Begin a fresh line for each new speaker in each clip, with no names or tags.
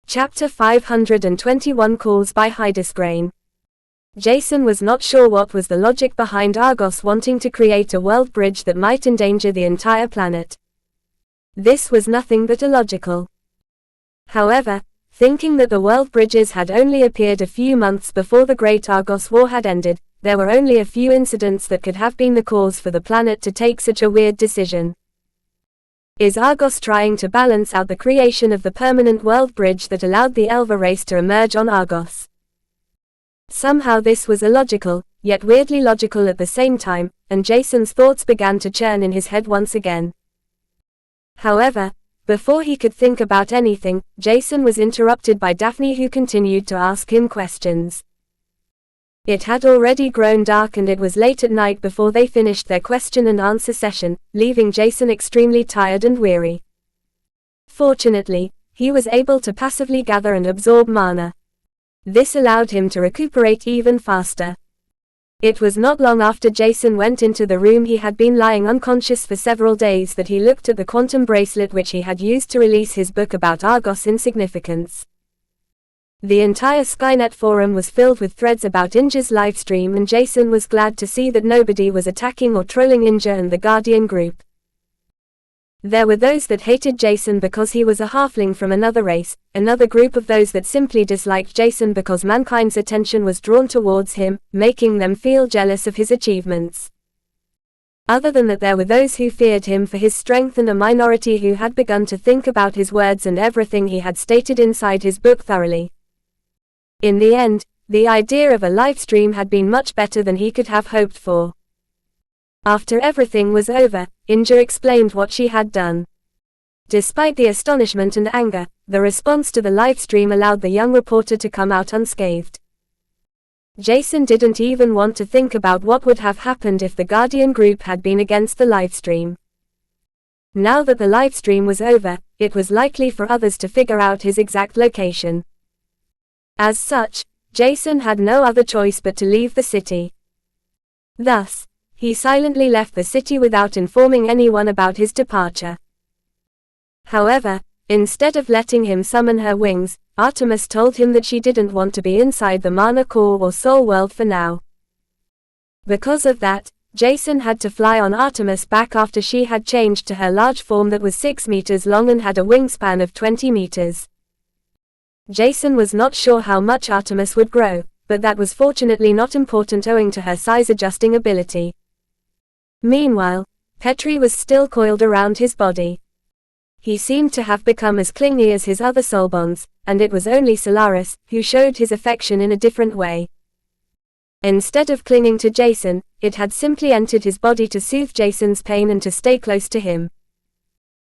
Chapter 521 Calls by Hydesgrain. Jason was not sure what was the logic behind Argos wanting to create a world bridge that might endanger the entire planet. This was nothing but illogical. However, thinking that the world bridges had only appeared a few months before the Great Argos War had ended, there were only a few incidents that could have been the cause for the planet to take such a weird decision. Is Argos trying to balance out the creation of the permanent world bridge that allowed the Elver race to emerge on Argos? Somehow this was illogical, yet weirdly logical at the same time, and Jason's thoughts began to churn in his head once again. However, before he could think about anything, Jason was interrupted by Daphne, who continued to ask him questions. It had already grown dark and it was late at night before they finished their question and answer session, leaving Jason extremely tired and weary. Fortunately, he was able to passively gather and absorb mana. This allowed him to recuperate even faster. It was not long after Jason went into the room he had been lying unconscious for several days that he looked at the quantum bracelet which he had used to release his book about Argos' insignificance. The entire Skynet forum was filled with threads about Inja's livestream, and Jason was glad to see that nobody was attacking or trolling Inja and the Guardian group. There were those that hated Jason because he was a halfling from another race, another group of those that simply disliked Jason because mankind's attention was drawn towards him, making them feel jealous of his achievements. Other than that, there were those who feared him for his strength and a minority who had begun to think about his words and everything he had stated inside his book thoroughly. In the end, the idea of a livestream had been much better than he could have hoped for. After everything was over, Inja explained what she had done. Despite the astonishment and anger, the response to the livestream allowed the young reporter to come out unscathed. Jason didn't even want to think about what would have happened if the Guardian group had been against the livestream. Now that the livestream was over, it was likely for others to figure out his exact location. As such, Jason had no other choice but to leave the city. Thus, he silently left the city without informing anyone about his departure. However, instead of letting him summon her wings, Artemis told him that she didn't want to be inside the Mana Core or Soul World for now. Because of that, Jason had to fly on Artemis back after she had changed to her large form that was 6 meters long and had a wingspan of 20 meters. Jason was not sure how much Artemis would grow, but that was fortunately not important owing to her size-adjusting ability. Meanwhile, Petri was still coiled around his body. He seemed to have become as clingy as his other soulbonds, and it was only Solaris who showed his affection in a different way. Instead of clinging to Jason, it had simply entered his body to soothe Jason's pain and to stay close to him.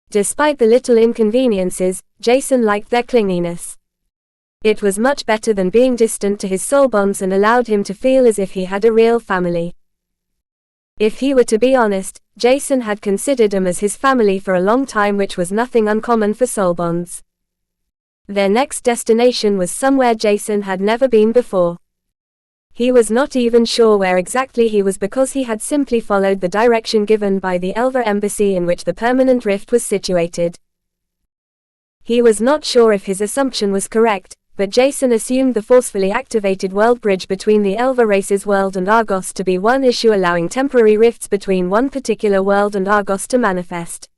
Despite the little inconveniences, Jason liked their clinginess. It was much better than being distant to his soulbonds and allowed him to feel as if he had a real family. If he were to be honest, Jason had considered them as his family for a long time, which was nothing uncommon for soulbonds. Their next destination was somewhere Jason had never been before. He was not even sure where exactly he was because he had simply followed the direction given by the Elver embassy in which the permanent rift was situated. He was not sure if his assumption was correct, but Jason assumed the forcefully activated world bridge between the Elver race's world and Argos to be one issue, allowing temporary rifts between one particular world and Argos to manifest.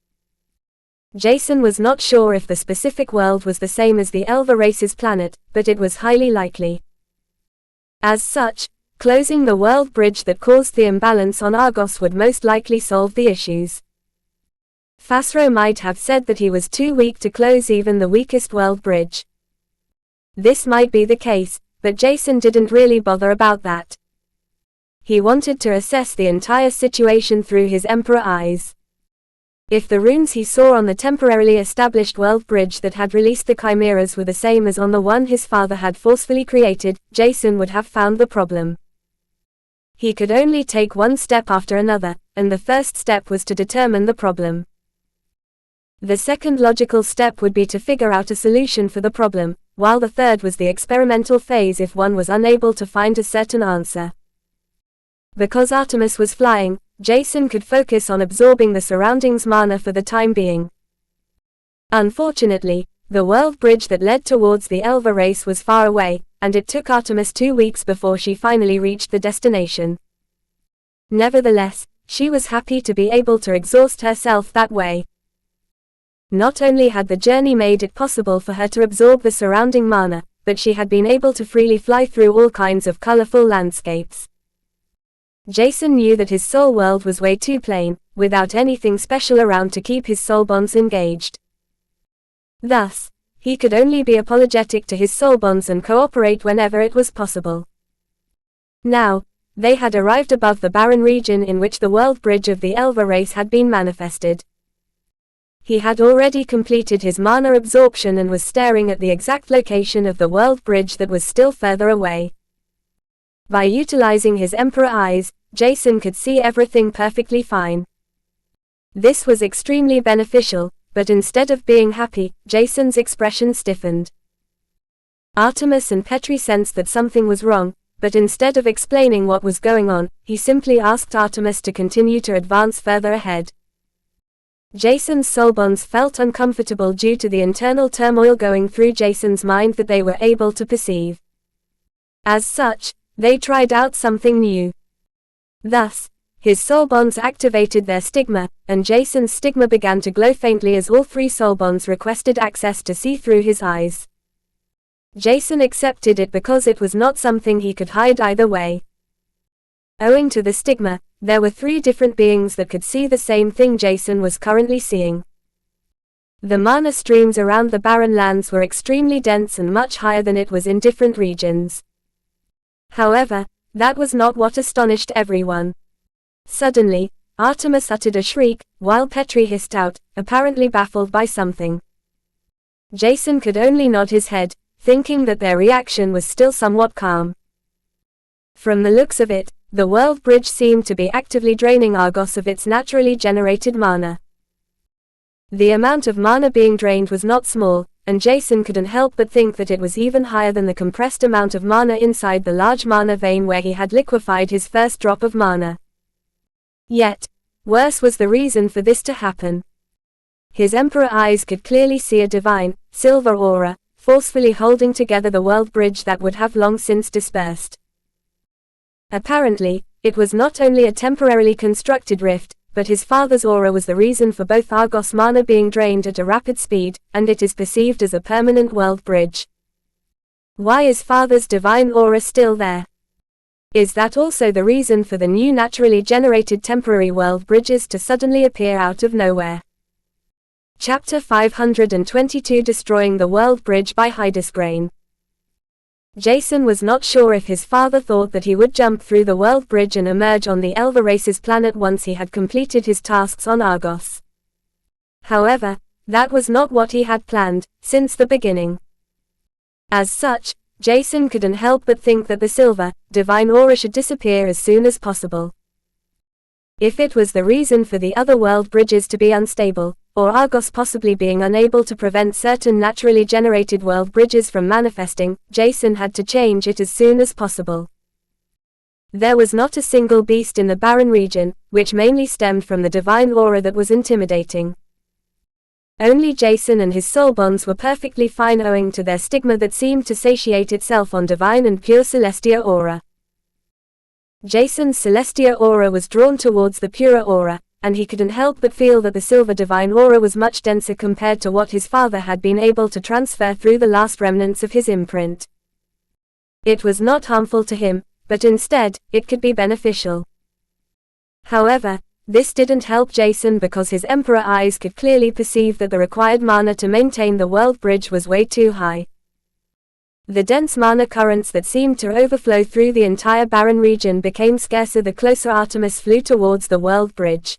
Jason was not sure if the specific world was the same as the Elver race's planet, but it was highly likely. As such, closing the world bridge that caused the imbalance on Argos would most likely solve the issues. Fasro might have said that he was too weak to close even the weakest world bridge. This might be the case, but Jason didn't really bother about that. He wanted to assess the entire situation through his Emperor eyes. If the runes he saw on the temporarily established world bridge that had released the chimeras were the same as on the one his father had forcefully created, Jason would have found the problem. He could only take one step after another, and the first step was to determine the problem. The second logical step would be to figure out a solution for the problem, while the third was the experimental phase if one was unable to find a certain answer. Because Artemis was flying, Jason could focus on absorbing the surroundings mana for the time being. Unfortunately, the world bridge that led towards the Elva race was far away, and it took Artemis 2 weeks before she finally reached the destination. Nevertheless, she was happy to be able to exhaust herself that way. Not only had the journey made it possible for her to absorb the surrounding mana, but she had been able to freely fly through all kinds of colorful landscapes. Jason knew that his soul world was way too plain, without anything special around to keep his soul bonds engaged. Thus, he could only be apologetic to his soul bonds and cooperate whenever it was possible. Now, they had arrived above the barren region in which the world bridge of the Elva race had been manifested. He had already completed his mana absorption and was staring at the exact location of the world bridge that was still further away. By utilizing his Emperor eyes, Jason could see everything perfectly fine. This was extremely beneficial, but instead of being happy, Jason's expression stiffened. Artemis and Petri sensed that something was wrong, but instead of explaining what was going on, he simply asked Artemis to continue to advance further ahead. Jason's soul bonds felt uncomfortable due to the internal turmoil going through Jason's mind that they were able to perceive. As such, they tried out something new. Thus, his soul bonds activated their stigma, and Jason's stigma began to glow faintly as all 3 soul bonds requested access to see through his eyes. Jason accepted it because it was not something he could hide either way. Owing to the stigma, there were 3 different beings that could see the same thing Jason was currently seeing. The mana streams around the barren lands were extremely dense and much higher than it was in different regions. However, that was not what astonished everyone. Suddenly, Artemis uttered a shriek, while Petri hissed out, apparently baffled by something. Jason could only nod his head, thinking that their reaction was still somewhat calm. From the looks of it, the world bridge seemed to be actively draining Argos of its naturally generated mana. The amount of mana being drained was not small, and Jason couldn't help but think that it was even higher than the compressed amount of mana inside the large mana vein where he had liquefied his first drop of mana. Yet, worse was the reason for this to happen. His Emperor eyes could clearly see a divine, silver aura, forcefully holding together the world bridge that would have long since dispersed. Apparently, it was not only a temporarily constructed rift, but his father's aura was the reason for both Argos mana being drained at a rapid speed, and it is perceived as a permanent world bridge. Why is father's divine aura still there? Is that also the reason for the new naturally generated temporary world bridges to suddenly appear out of nowhere? Chapter 522 Destroying the World Bridge by Hydesgrain. Jason was not sure if his father thought that he would jump through the world bridge and emerge on the Elva race's planet once he had completed his tasks on Argos. However, that was not what he had planned, since the beginning. As such, Jason couldn't help but think that the silver, divine aura should disappear as soon as possible. If it was the reason for the other world bridges to be unstable, or Argos possibly being unable to prevent certain naturally generated world bridges from manifesting, Jason had to change it as soon as possible. There was not a single beast in the barren region, which mainly stemmed from the divine aura that was intimidating. Only Jason and his soul bonds were perfectly fine owing to their stigma that seemed to satiate itself on divine and pure Celestia aura. Jason's Celestia aura was drawn towards the Pura aura, and he couldn't help but feel that the silver divine aura was much denser compared to what his father had been able to transfer through the last remnants of his imprint. It was not harmful to him, but instead, it could be beneficial. However, this didn't help Jason because his Emperor eyes could clearly perceive that the required mana to maintain the world bridge was way too high. The dense mana currents that seemed to overflow through the entire barren region became scarcer the closer Artemis flew towards the world bridge.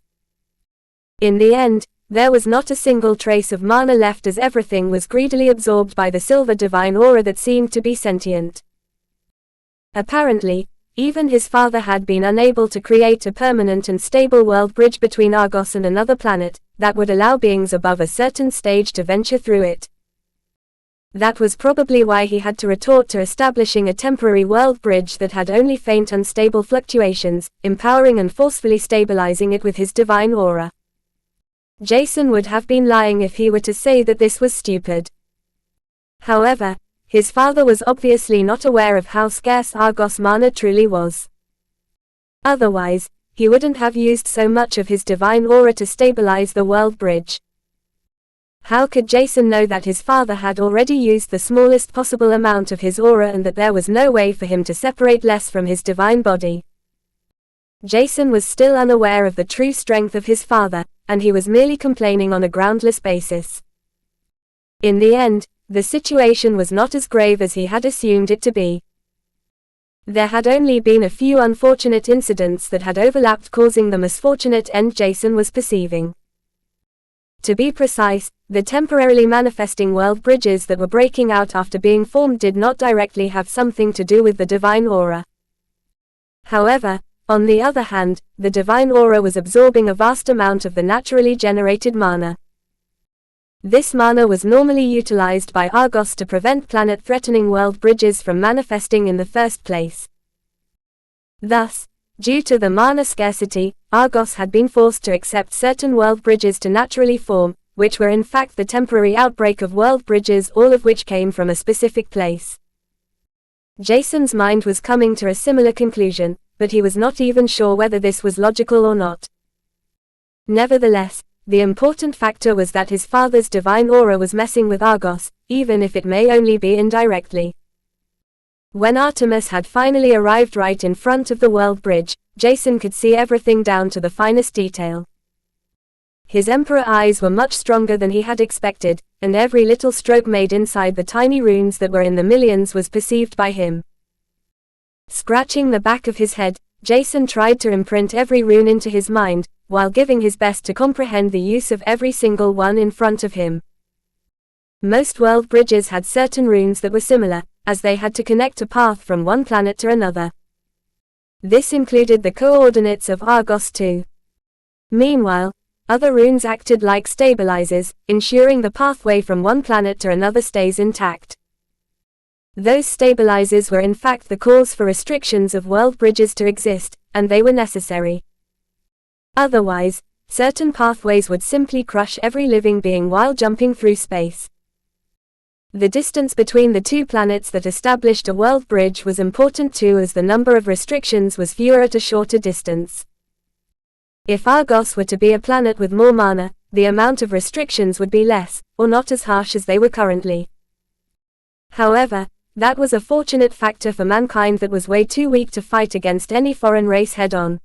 In the end, there was not a single trace of mana left as everything was greedily absorbed by the silver divine aura that seemed to be sentient. Apparently, even his father had been unable to create a permanent and stable world bridge between Argos and another planet, that would allow beings above a certain stage to venture through it. That was probably why he had to resort to establishing a temporary world bridge that had only faint unstable fluctuations, empowering and forcefully stabilizing it with his divine aura. Jason would have been lying if he were to say that this was stupid. However, his father was obviously not aware of how scarce Argos mana truly was. Otherwise, he wouldn't have used so much of his divine aura to stabilize the world bridge. How could Jason know that his father had already used the smallest possible amount of his aura and that there was no way for him to separate less from his divine body? Jason was still unaware of the true strength of his father, and he was merely complaining on a groundless basis. In the end, the situation was not as grave as he had assumed it to be. There had only been a few unfortunate incidents that had overlapped, causing the misfortunate end Jason was perceiving. To be precise, the temporarily manifesting world bridges that were breaking out after being formed did not directly have something to do with the divine aura. However, on the other hand, the divine aura was absorbing a vast amount of the naturally generated mana. This mana was normally utilized by Argos to prevent planet-threatening world bridges from manifesting in the first place. Thus, due to the mana scarcity, Argos had been forced to accept certain world bridges to naturally form, which were in fact the temporary outbreak of world bridges, all of which came from a specific place. Jason's mind was coming to a similar conclusion, but he was not even sure whether this was logical or not. Nevertheless, the important factor was that his father's divine aura was messing with Argos, even if it may only be indirectly. When Artemis had finally arrived right in front of the world bridge, Jason could see everything down to the finest detail. His emperor eyes were much stronger than he had expected, and every little stroke made inside the tiny runes that were in the millions was perceived by him. Scratching the back of his head, Jason tried to imprint every rune into his mind, while giving his best to comprehend the use of every single one in front of him. Most world bridges had certain runes that were similar, as they had to connect a path from one planet to another. This included the coordinates of Argos too. Meanwhile, other runes acted like stabilizers, ensuring the pathway from one planet to another stays intact. Those stabilizers were in fact the cause for restrictions of world bridges to exist, and they were necessary. Otherwise, certain pathways would simply crush every living being while jumping through space. The distance between the two planets that established a world bridge was important too, as the number of restrictions was fewer at a shorter distance. If Argos were to be a planet with more mana, the amount of restrictions would be less, or not as harsh as they were currently. However, that was a fortunate factor for mankind that was way too weak to fight against any foreign race head-on.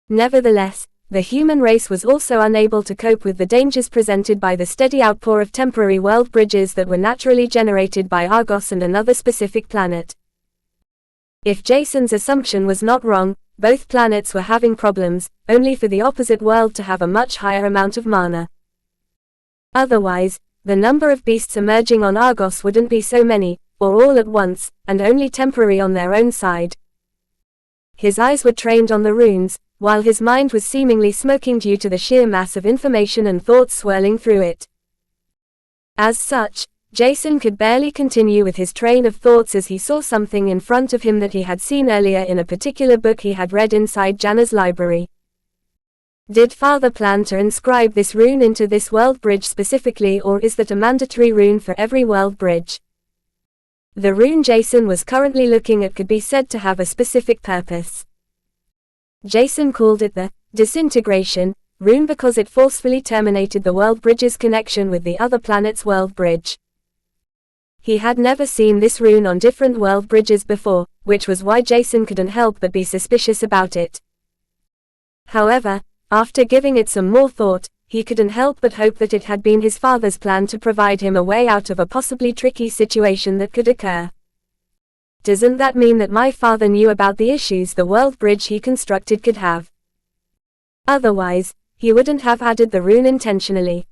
Nevertheless, the human race was also unable to cope with the dangers presented by the steady outpour of temporary world bridges that were naturally generated by Argos and another specific planet. If Jason's assumption was not wrong, both planets were having problems, only for the opposite world to have a much higher amount of mana. Otherwise, the number of beasts emerging on Argos wouldn't be so many, or all at once, and only temporary on their own side. His eyes were trained on the runes, while his mind was seemingly smoking due to the sheer mass of information and thoughts swirling through it. As such, Jason could barely continue with his train of thoughts as he saw something in front of him that he had seen earlier in a particular book he had read inside Janna's library. Did Father plan to inscribe this rune into this world bridge specifically, or is that a mandatory rune for every world bridge? The rune Jason was currently looking at could be said to have a specific purpose. Jason called it the disintegration rune because it forcefully terminated the world bridge's connection with the other planet's world bridge. He had never seen this rune on different world bridges before, which was why Jason couldn't help but be suspicious about it. However, after giving it some more thought, he couldn't help but hope that it had been his father's plan to provide him a way out of a possibly tricky situation that could occur. Doesn't that mean that my father knew about the issues the world bridge he constructed could have? Otherwise, he wouldn't have added the rune intentionally.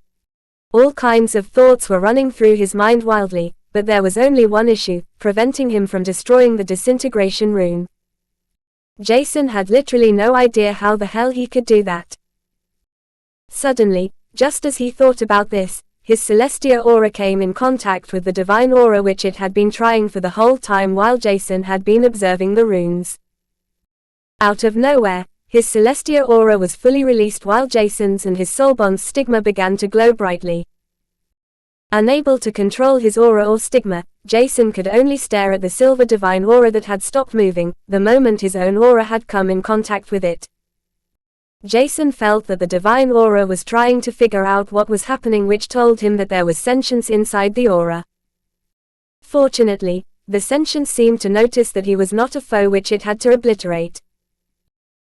All kinds of thoughts were running through his mind wildly, but there was only one issue, preventing him from destroying the disintegration rune. Jason had literally no idea how the hell he could do that. Suddenly, just as he thought about this, his Celestia aura came in contact with the divine aura which it had been trying for the whole time while Jason had been observing the runes. Out of nowhere, his Celestia aura was fully released while Jason's and his soulbond's stigma began to glow brightly. Unable to control his aura or stigma, Jason could only stare at the silver divine aura that had stopped moving, the moment his own aura had come in contact with it. Jason felt that the divine aura was trying to figure out what was happening, which told him that there was sentience inside the aura. Fortunately, the sentience seemed to notice that he was not a foe which it had to obliterate.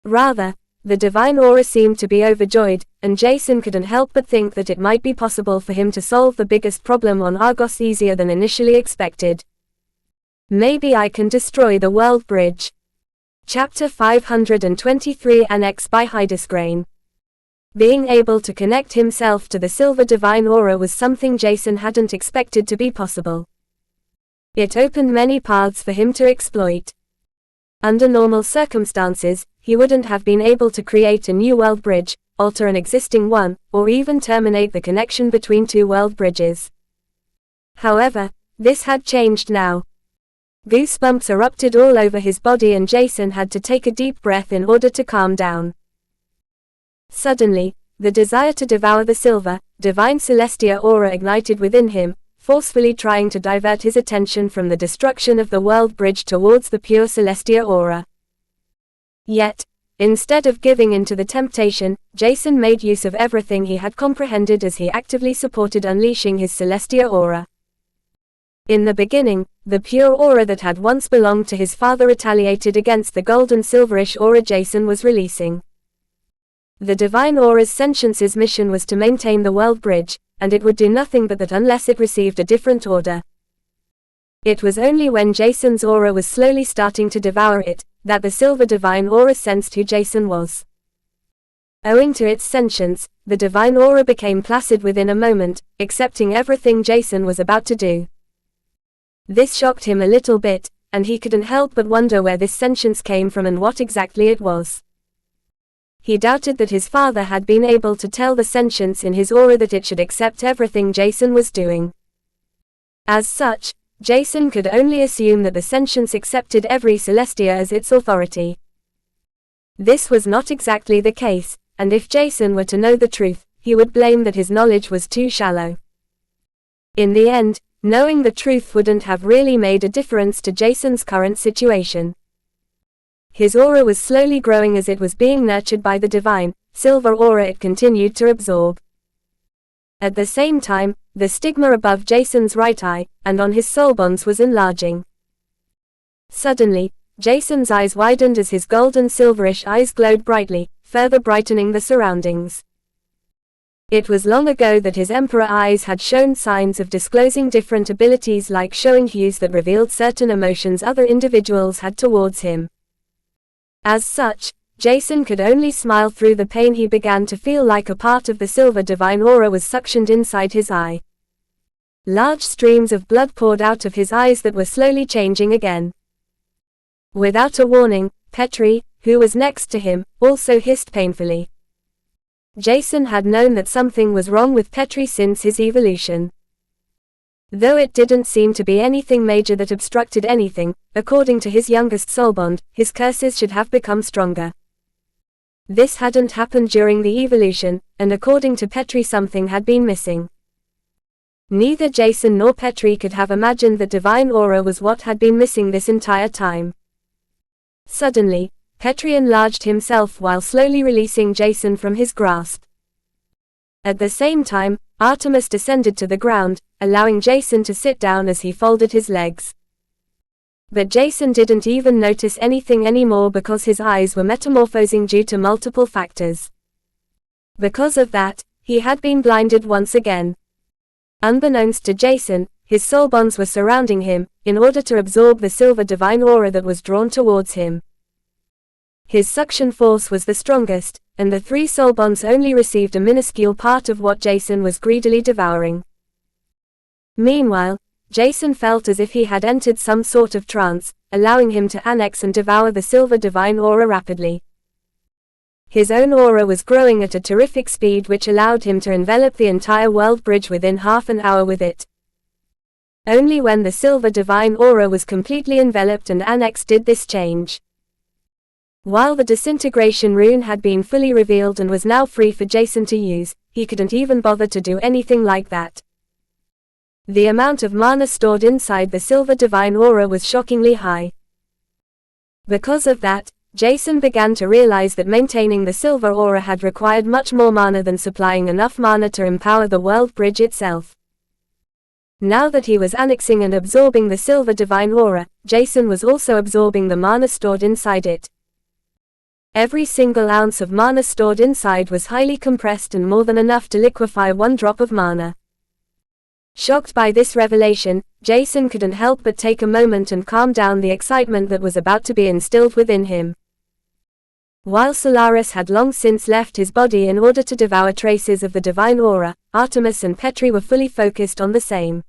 Rather, the divine aura seemed to be overjoyed, and Jason couldn't help but think that it might be possible for him to solve the biggest problem on Argos easier than initially expected. Maybe I can destroy the world bridge. Chapter 523 Annex by Hydesgrain. Being able to connect himself to the silver divine aura was something Jason hadn't expected to be possible. It opened many paths for him to exploit. Under normal circumstances, he wouldn't have been able to create a new world bridge, alter an existing one, or even terminate the connection between two world bridges. However, this had changed now. Goosebumps erupted all over his body and Jason had to take a deep breath in order to calm down. Suddenly, the desire to devour the silver, divine Celestia aura ignited within him, forcefully trying to divert his attention from the destruction of the world bridge towards the pure Celestia aura. Yet, instead of giving in to the temptation, Jason made use of everything he had comprehended as he actively supported unleashing his Celestia aura. In the beginning, the pure aura that had once belonged to his father retaliated against the golden silverish aura Jason was releasing. The divine aura's sentience's mission was to maintain the world bridge, and it would do nothing but that unless it received a different order. It was only when Jason's aura was slowly starting to devour it, that the silver divine aura sensed who Jason was. Owing to its sentience, the divine aura became placid within a moment, accepting everything Jason was about to do. This shocked him a little bit, and he couldn't help but wonder where this sentience came from and what exactly it was. He doubted that his father had been able to tell the sentience in his aura that it should accept everything Jason was doing. As such, Jason could only assume that the sentience accepted every Celestia as its authority. This was not exactly the case, and if Jason were to know the truth, he would blame that his knowledge was too shallow. In the end, knowing the truth wouldn't have really made a difference to Jason's current situation. His aura was slowly growing as it was being nurtured by the divine, silver aura it continued to absorb. At the same time, the stigma above Jason's right eye, and on his soul bonds was enlarging. Suddenly, Jason's eyes widened as his golden silverish eyes glowed brightly, further brightening the surroundings. It was long ago that his emperor eyes had shown signs of disclosing different abilities, like showing hues that revealed certain emotions other individuals had towards him. As such, Jason could only smile through the pain. He began to feel like a part of the silver divine aura was suctioned inside his eye. Large streams of blood poured out of his eyes that were slowly changing again. Without a warning, Petri, who was next to him, also hissed painfully. Jason had known that something was wrong with Petri since his evolution. Though it didn't seem to be anything major that obstructed anything, according to his youngest soulbond, his curses should have become stronger. This hadn't happened during the evolution, and according to Petri something had been missing. Neither Jason nor Petri could have imagined that divine aura was what had been missing this entire time. Suddenly, Petri enlarged himself while slowly releasing Jason from his grasp. At the same time, Artemis descended to the ground, allowing Jason to sit down as he folded his legs. But Jason didn't even notice anything anymore because his eyes were metamorphosing due to multiple factors. Because of that, he had been blinded once again. Unbeknownst to Jason, his soul bonds were surrounding him, in order to absorb the silver divine aura that was drawn towards him. His suction force was the strongest, and the three soul bonds only received a minuscule part of what Jason was greedily devouring. Meanwhile, Jason felt as if he had entered some sort of trance, allowing him to annex and devour the silver divine aura rapidly. His own aura was growing at a terrific speed, which allowed him to envelop the entire world bridge within half an hour with it. Only when the silver divine aura was completely enveloped and annexed did this change. While the disintegration rune had been fully revealed and was now free for Jason to use, he couldn't even bother to do anything like that. The amount of mana stored inside the Silver Divine Aura was shockingly high. Because of that, Jason began to realize that maintaining the Silver Aura had required much more mana than supplying enough mana to empower the World Bridge itself. Now that he was annexing and absorbing the Silver Divine Aura, Jason was also absorbing the mana stored inside it. Every single ounce of mana stored inside was highly compressed and more than enough to liquefy one drop of mana. Shocked by this revelation, Jason couldn't help but take a moment and calm down the excitement that was about to be instilled within him. While Solaris had long since left his body in order to devour traces of the divine aura, Artemis and Petri were fully focused on the same.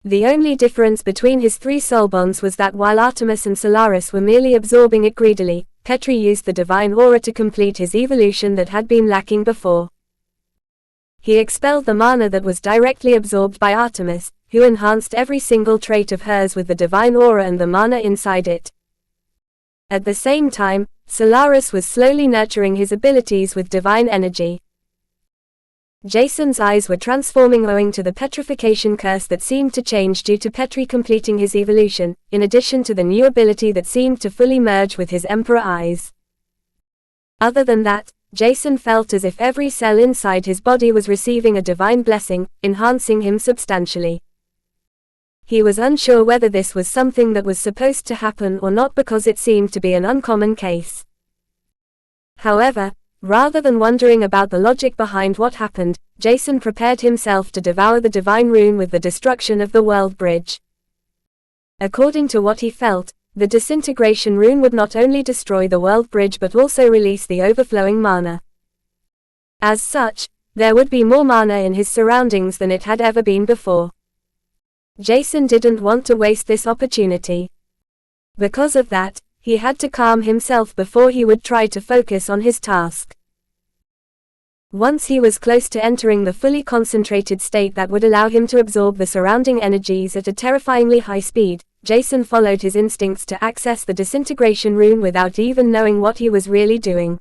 The only difference between his three soul bonds was that while Artemis and Solaris were merely absorbing it greedily, Petri used the divine aura to complete his evolution that had been lacking before. He expelled the mana that was directly absorbed by Artemis, who enhanced every single trait of hers with the divine aura and the mana inside it. At the same time, Solaris was slowly nurturing his abilities with divine energy. Jason's eyes were transforming owing to the petrification curse that seemed to change due to Petri completing his evolution, in addition to the new ability that seemed to fully merge with his Emperor eyes. Other than that, Jason felt as if every cell inside his body was receiving a divine blessing, enhancing him substantially. He was unsure whether this was something that was supposed to happen or not because it seemed to be an uncommon case. However, rather than wondering about the logic behind what happened, Jason prepared himself to devour the divine rune with the destruction of the World Bridge. According to what he felt, the disintegration rune would not only destroy the World Bridge but also release the overflowing mana. As such, there would be more mana in his surroundings than it had ever been before. Jason didn't want to waste this opportunity. Because of that, he had to calm himself before he would try to focus on his task. Once he was close to entering the fully concentrated state that would allow him to absorb the surrounding energies at a terrifyingly high speed, Jason followed his instincts to access the disintegration rune without even knowing what he was really doing.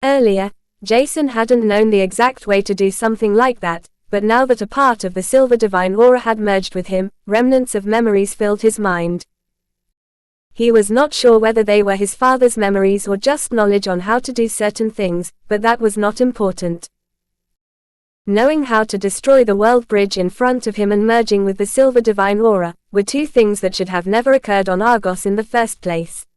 Earlier, Jason hadn't known the exact way to do something like that, but now that a part of the Silver Divine Aura had merged with him, remnants of memories filled his mind. He was not sure whether they were his father's memories or just knowledge on how to do certain things, but that was not important. Knowing how to destroy the World Bridge in front of him and merging with the Silver Divine Aura, were two things that should have never occurred on Argos in the first place.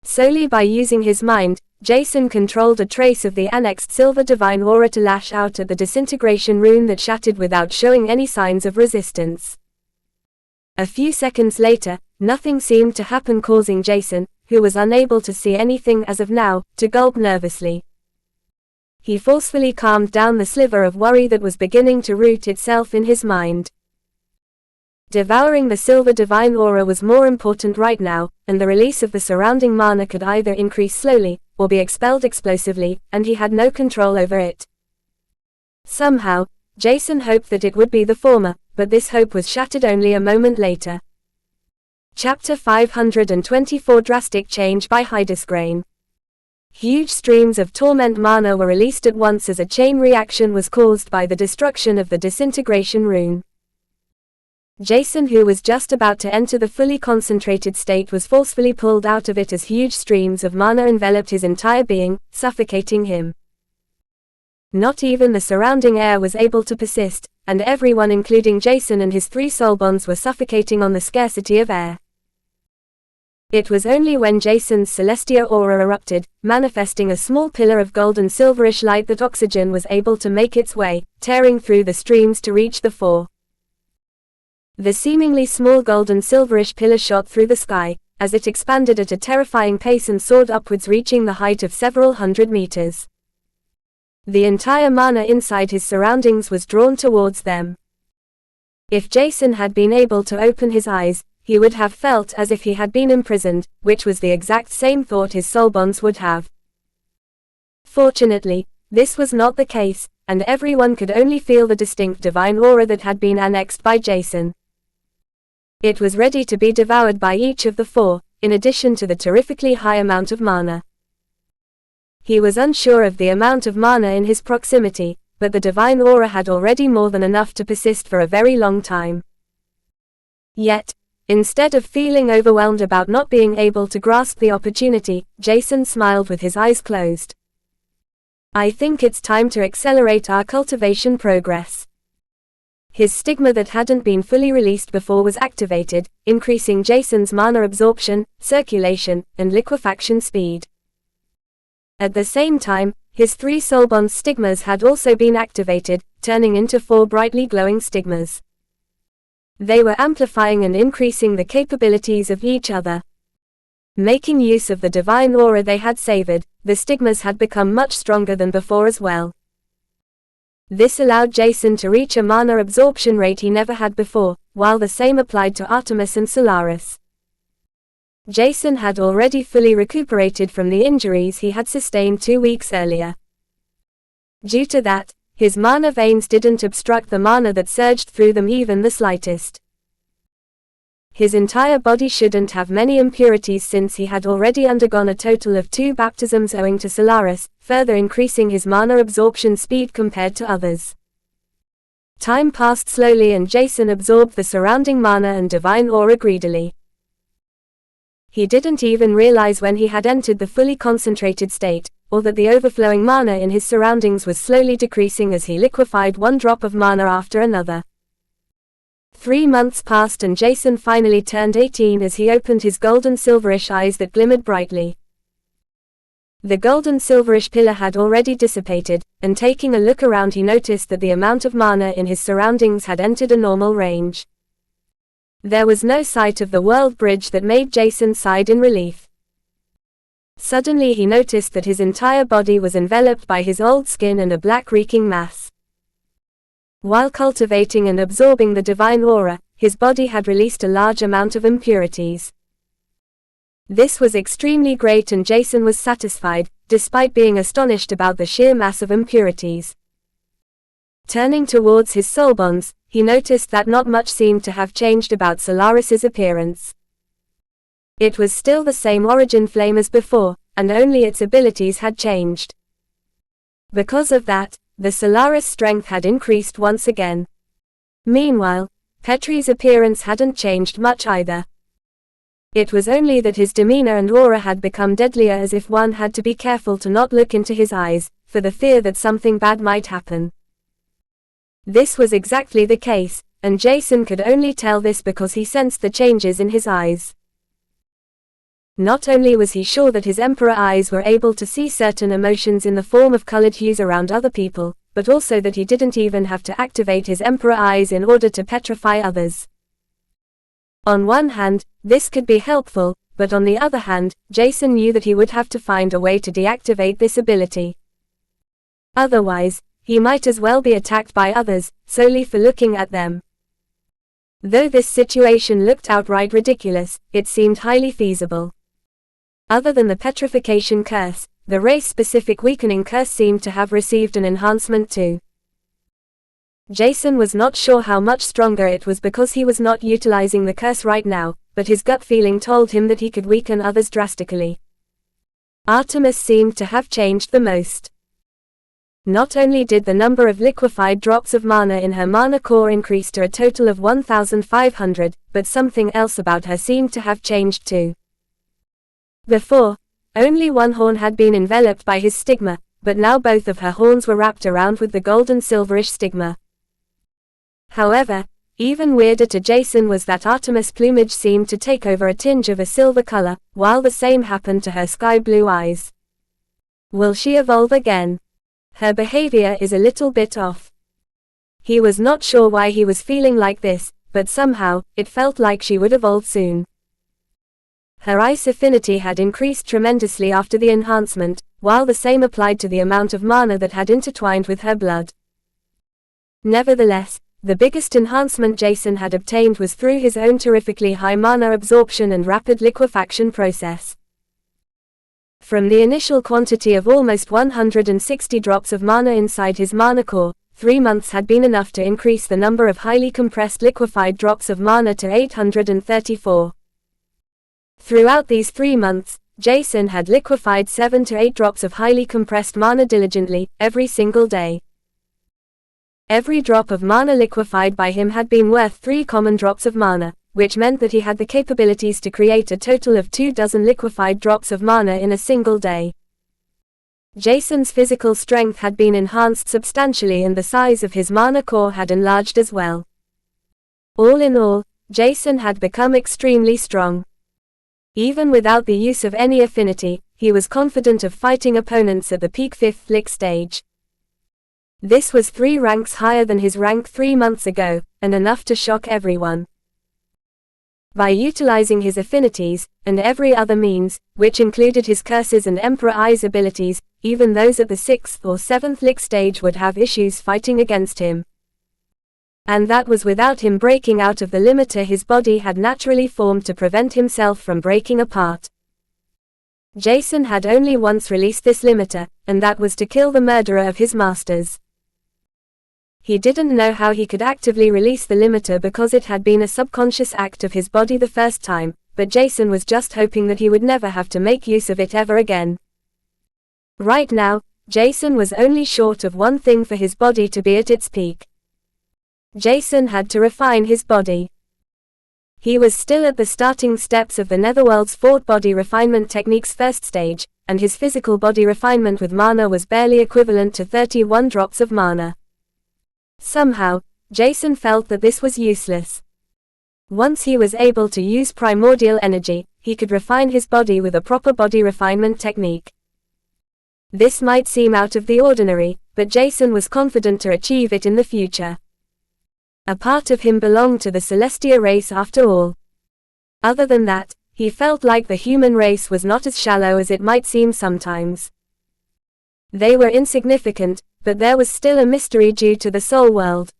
Solely by using his mind, Jason controlled a trace of the annexed Silver Divine Aura to lash out at the disintegration rune that shattered without showing any signs of resistance. A few seconds later, nothing seemed to happen, causing Jason, who was unable to see anything as of now, to gulp nervously. He forcefully calmed down the sliver of worry that was beginning to root itself in his mind. Devouring the Silver Divine Aura was more important right now, and the release of the surrounding mana could either increase slowly, or be expelled explosively, and he had no control over it. Somehow, Jason hoped that it would be the former, but this hope was shattered only a moment later. Chapter 524 Drastic Change by Hydesgrain. Huge streams of torment mana were released at once as a chain reaction was caused by the destruction of the disintegration rune. Jason, who was just about to enter the fully concentrated state, was forcefully pulled out of it as huge streams of mana enveloped his entire being, suffocating him. Not even the surrounding air was able to persist, and everyone including Jason and his three soul bonds were suffocating on the scarcity of air. It was only when Jason's Celestia Aura erupted, manifesting a small pillar of gold and silverish light, that oxygen was able to make its way, tearing through the streams to reach the fore. The seemingly small gold and silverish pillar shot through the sky, as it expanded at a terrifying pace and soared upwards, reaching the height of several hundred meters. The entire mana inside his surroundings was drawn towards them. If Jason had been able to open his eyes, he would have felt as if he had been imprisoned, which was the exact same thought his soul bonds would have. Fortunately, this was not the case, and everyone could only feel the distinct divine aura that had been annexed by Jason. It was ready to be devoured by each of the four, in addition to the terrifically high amount of mana. He was unsure of the amount of mana in his proximity, but the divine aura had already more than enough to persist for a very long time. Yet, instead of feeling overwhelmed about not being able to grasp the opportunity, Jason smiled with his eyes closed. I think it's time to accelerate our cultivation progress. His stigma that hadn't been fully released before was activated, increasing Jason's mana absorption, circulation, and liquefaction speed. At the same time, his 3 soulbond stigmas had also been activated, turning into 4 brightly glowing stigmas. They were amplifying and increasing the capabilities of each other. Making use of the divine aura they had savored, the stigmas had become much stronger than before as well. This allowed Jason to reach a mana absorption rate he never had before, while the same applied to Artemis and Solaris. Jason had already fully recuperated from the injuries he had sustained 2 weeks earlier. Due to that, his mana veins didn't obstruct the mana that surged through them even the slightest. His entire body shouldn't have many impurities since he had already undergone a total of 2 baptisms owing to Solaris, further increasing his mana absorption speed compared to others. Time passed slowly and Jason absorbed the surrounding mana and divine aura greedily. He didn't even realize when he had entered the fully concentrated state, or that the overflowing mana in his surroundings was slowly decreasing as he liquefied 1 drop of mana after another. 3 months passed and Jason finally turned 18 as he opened his golden silverish eyes that glimmered brightly. The golden silverish pillar had already dissipated, and taking a look around he noticed that the amount of mana in his surroundings had entered a normal range. There was no sight of the world bridge that made Jason sigh in relief. Suddenly he noticed that his entire body was enveloped by his old skin and a black reeking mass. While cultivating and absorbing the divine aura, his body had released a large amount of impurities. This was extremely great and Jason was satisfied, despite being astonished about the sheer mass of impurities. Turning towards his soulbonds, he noticed that not much seemed to have changed about Solaris's appearance. It was still the same origin flame as before, and only its abilities had changed. Because of that, the Solaris strength had increased once again. Meanwhile, Petri's appearance hadn't changed much either. It was only that his demeanor and aura had become deadlier, as if one had to be careful to not look into his eyes, for the fear that something bad might happen. This was exactly the case, and Jason could only tell this because he sensed the changes in his eyes. Not only was he sure that his Emperor eyes were able to see certain emotions in the form of colored hues around other people, but also that he didn't even have to activate his Emperor eyes in order to petrify others. On one hand, this could be helpful, but on the other hand, Jason knew that he would have to find a way to deactivate this ability. Otherwise, he might as well be attacked by others, solely for looking at them. Though this situation looked outright ridiculous, it seemed highly feasible. Other than the petrification curse, the race-specific weakening curse seemed to have received an enhancement too. Jason was not sure how much stronger it was because he was not utilizing the curse right now, but his gut feeling told him that he could weaken others drastically. Artemis seemed to have changed the most. Not only did the number of liquefied drops of mana in her mana core increase to a total of 1,500, but something else about her seemed to have changed too. Before, only one horn had been enveloped by his stigma, but now both of her horns were wrapped around with the golden silverish stigma. However, even weirder to Jason was that Artemis' plumage seemed to take over a tinge of a silver color, while the same happened to her sky blue eyes. Will she evolve again? Her behavior is a little bit off. He was not sure why he was feeling like this, but somehow, it felt like she would evolve soon. Her ice affinity had increased tremendously after the enhancement, while the same applied to the amount of mana that had intertwined with her blood. Nevertheless, the biggest enhancement Jason had obtained was through his own terrifically high mana absorption and rapid liquefaction process. From the initial quantity of almost 160 drops of mana inside his mana core, 3 months had been enough to increase the number of highly compressed liquefied drops of mana to 834. Throughout these 3 months, Jason had liquefied 7 to 8 drops of highly compressed mana diligently, every single day. Every drop of mana liquefied by him had been worth 3 common drops of mana, which meant that he had the capabilities to create a total of 24 liquefied drops of mana in a single day. Jason's physical strength had been enhanced substantially and the size of his mana core had enlarged as well. All in all, Jason had become extremely strong. Even without the use of any affinity, he was confident of fighting opponents at the peak 5th Lick stage. This was 3 ranks higher than his rank 3 months ago, and enough to shock everyone. By utilizing his affinities, and every other means, which included his curses and Emperor Ai's abilities, even those at the 6th or 7th Lick stage would have issues fighting against him. And that was without him breaking out of the limiter his body had naturally formed to prevent himself from breaking apart. Jason had only once released this limiter, and that was to kill the murderer of his masters. He didn't know how he could actively release the limiter because it had been a subconscious act of his body the first time, but Jason was just hoping that he would never have to make use of it ever again. Right now, Jason was only short of one thing for his body to be at its peak. Jason had to refine his body. He was still at the starting steps of the Netherworld's Fort Body Refinement Technique's first stage, and his physical body refinement with mana was barely equivalent to 31 drops of mana. Somehow, Jason felt that this was useless. Once he was able to use primordial energy, he could refine his body with a proper body refinement technique. This might seem out of the ordinary, but Jason was confident to achieve it in the future. A part of him belonged to the Celestia race after all. Other than that, he felt like the human race was not as shallow as it might seem sometimes. They were insignificant, but there was still a mystery due to the soul world.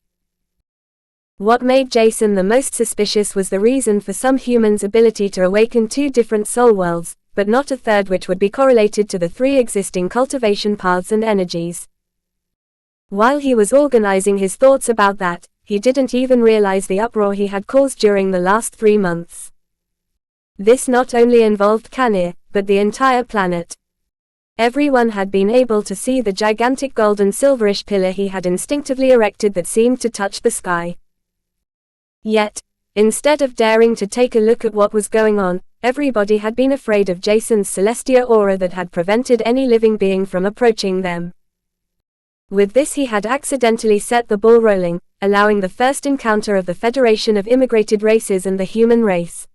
What made Jason the most suspicious was the reason for some humans' ability to awaken 2 different soul worlds, but not a third which would be correlated to the 3 existing cultivation paths and energies. While he was organizing his thoughts about that, he didn't even realize the uproar he had caused during the last 3 months. This not only involved Canir, but the entire planet. Everyone had been able to see the gigantic gold and silverish pillar he had instinctively erected that seemed to touch the sky. Yet, instead of daring to take a look at what was going on, everybody had been afraid of Jason's Celestia aura that had prevented any living being from approaching them. With this he had accidentally set the ball rolling, allowing the first encounter of the Federation of Immigrated Races and the human race.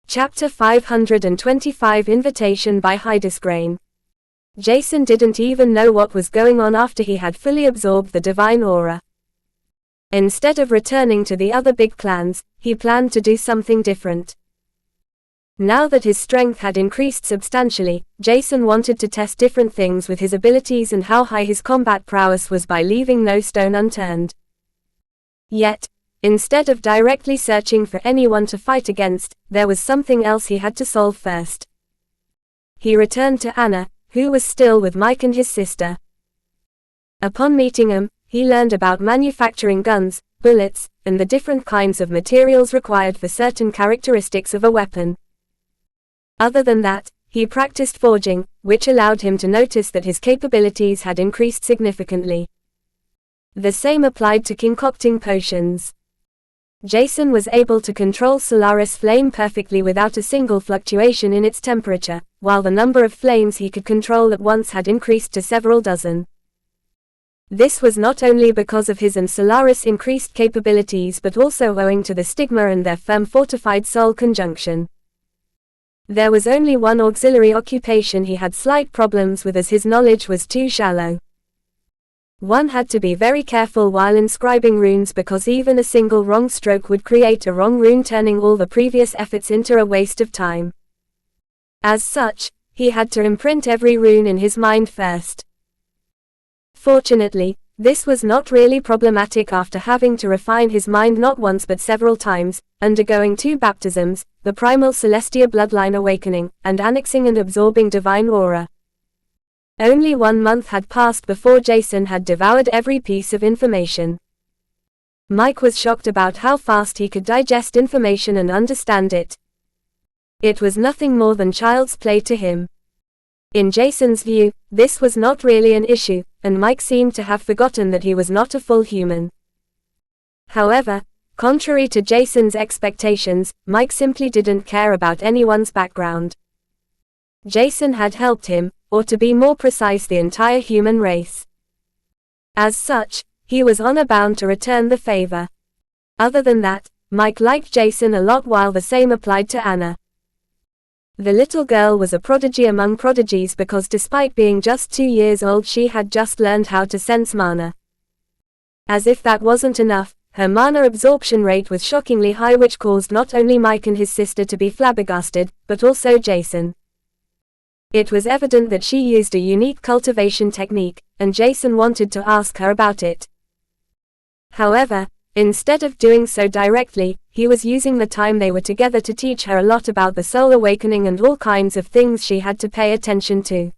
Chapter 525 Invitation by Hydesgrain. Jason didn't even know what was going on after he had fully absorbed the divine aura. Instead of returning to the other big clans, he planned to do something different. Now that his strength had increased substantially, Jason wanted to test different things with his abilities and how high his combat prowess was by leaving no stone unturned. Yet, instead of directly searching for anyone to fight against, there was something else he had to solve first. He returned to Anna, who was still with Mike and his sister. Upon meeting them, he learned about manufacturing guns, bullets, and the different kinds of materials required for certain characteristics of a weapon. Other than that, he practiced forging, which allowed him to notice that his capabilities had increased significantly. The same applied to concocting potions. Jason was able to control Solaris Flame perfectly without a single fluctuation in its temperature, while the number of flames he could control at once had increased to several dozen. This was not only because of his and Solaris' increased capabilities but also owing to the stigma and their firm fortified soul conjunction. There was only one auxiliary occupation he had slight problems with as his knowledge was too shallow. One had to be very careful while inscribing runes because even a single wrong stroke would create a wrong rune, turning all the previous efforts into a waste of time. As such, he had to imprint every rune in his mind first. Fortunately, this was not really problematic after having to refine his mind not once but several times, undergoing 2 baptisms, the primal Celestia bloodline awakening, and annexing and absorbing divine aura. Only 1 month had passed before Jason had devoured every piece of information. Mike was shocked about how fast he could digest information and understand it. It was nothing more than child's play to him. In Jason's view, this was not really an issue, and Mike seemed to have forgotten that he was not a full human. However, contrary to Jason's expectations, Mike simply didn't care about anyone's background. Jason had helped him, or to be more precise, the entire human race. As such, he was honor-bound to return the favor. Other than that, Mike liked Jason a lot, while the same applied to Anna. The little girl was a prodigy among prodigies because despite being just 2 years old, she had just learned how to sense mana. As if that wasn't enough, her mana absorption rate was shockingly high, which caused not only Mike and his sister to be flabbergasted, but also Jason. It was evident that she used a unique cultivation technique, and Jason wanted to ask her about it. However, instead of doing so directly, he was using the time they were together to teach her a lot about the soul awakening and all kinds of things she had to pay attention to.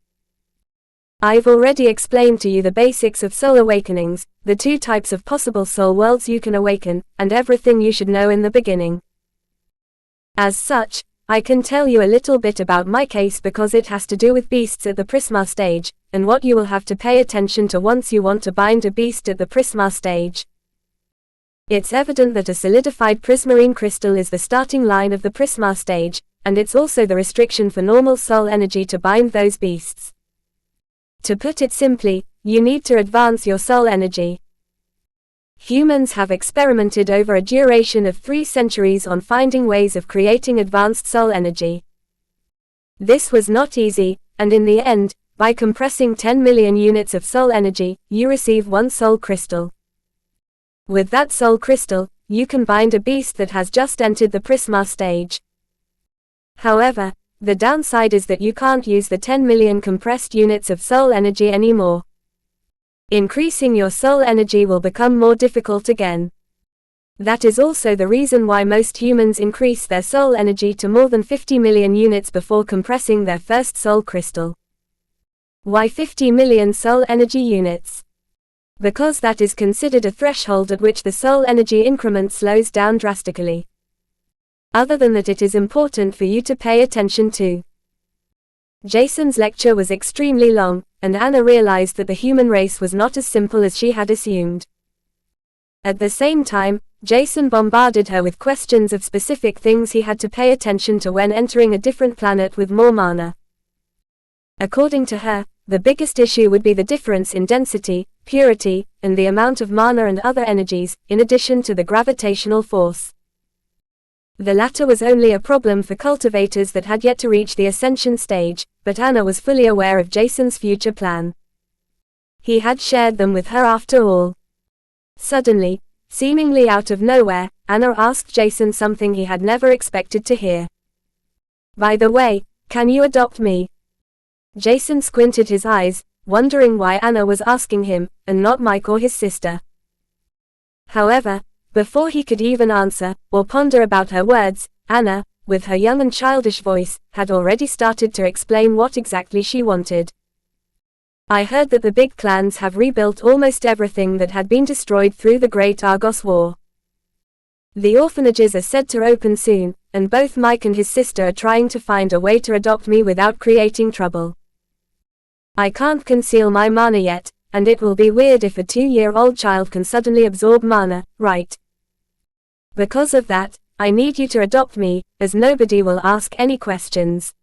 I've already explained to you the basics of soul awakenings, the 2 types of possible soul worlds you can awaken, and everything you should know in the beginning. As such, I can tell you a little bit about my case because it has to do with beasts at the Prisma stage, and what you will have to pay attention to once you want to bind a beast at the Prisma stage. It's evident that a solidified prismarine crystal is the starting line of the Prisma stage, and it's also the restriction for normal soul energy to bind those beasts. To put it simply, you need to advance your soul energy. Humans have experimented over a duration of 3 centuries on finding ways of creating advanced soul energy. This was not easy, and in the end, by compressing 10 million units of soul energy, you receive 1 soul crystal. With that soul crystal, you can bind a beast that has just entered the Prisma stage. However, the downside is that you can't use the 10 million compressed units of soul energy anymore. Increasing your soul energy will become more difficult again. That is also the reason why most humans increase their soul energy to more than 50 million units before compressing their first soul crystal. Why 50 million soul energy units? Because that is considered a threshold at which the soul energy increment slows down drastically. Other than that, it is important for you to pay attention to. Jason's lecture was extremely long, and Anna realized that the human race was not as simple as she had assumed. At the same time, Jason bombarded her with questions of specific things he had to pay attention to when entering a different planet with more mana. According to her, the biggest issue would be the difference in density, purity, and the amount of mana and other energies, in addition to the gravitational force. The latter was only a problem for cultivators that had yet to reach the ascension stage, but Anna was fully aware of Jason's future plan. He had shared them with her after all. Suddenly, seemingly out of nowhere, Anna asked Jason something he had never expected to hear. "By the way, can you adopt me?" Jason squinted his eyes, wondering why Anna was asking him, and not Mike or his sister. However, before he could even answer, or ponder about her words, Anna, with her young and childish voice, had already started to explain what exactly she wanted. "I heard that the big clans have rebuilt almost everything that had been destroyed through the Great Argos War. The orphanages are said to open soon, and both Mike and his sister are trying to find a way to adopt me without creating trouble. I can't conceal my mana yet, and it will be weird if a 2-year-old child can suddenly absorb mana, right? Because of that, I need you to adopt me, as nobody will ask any questions.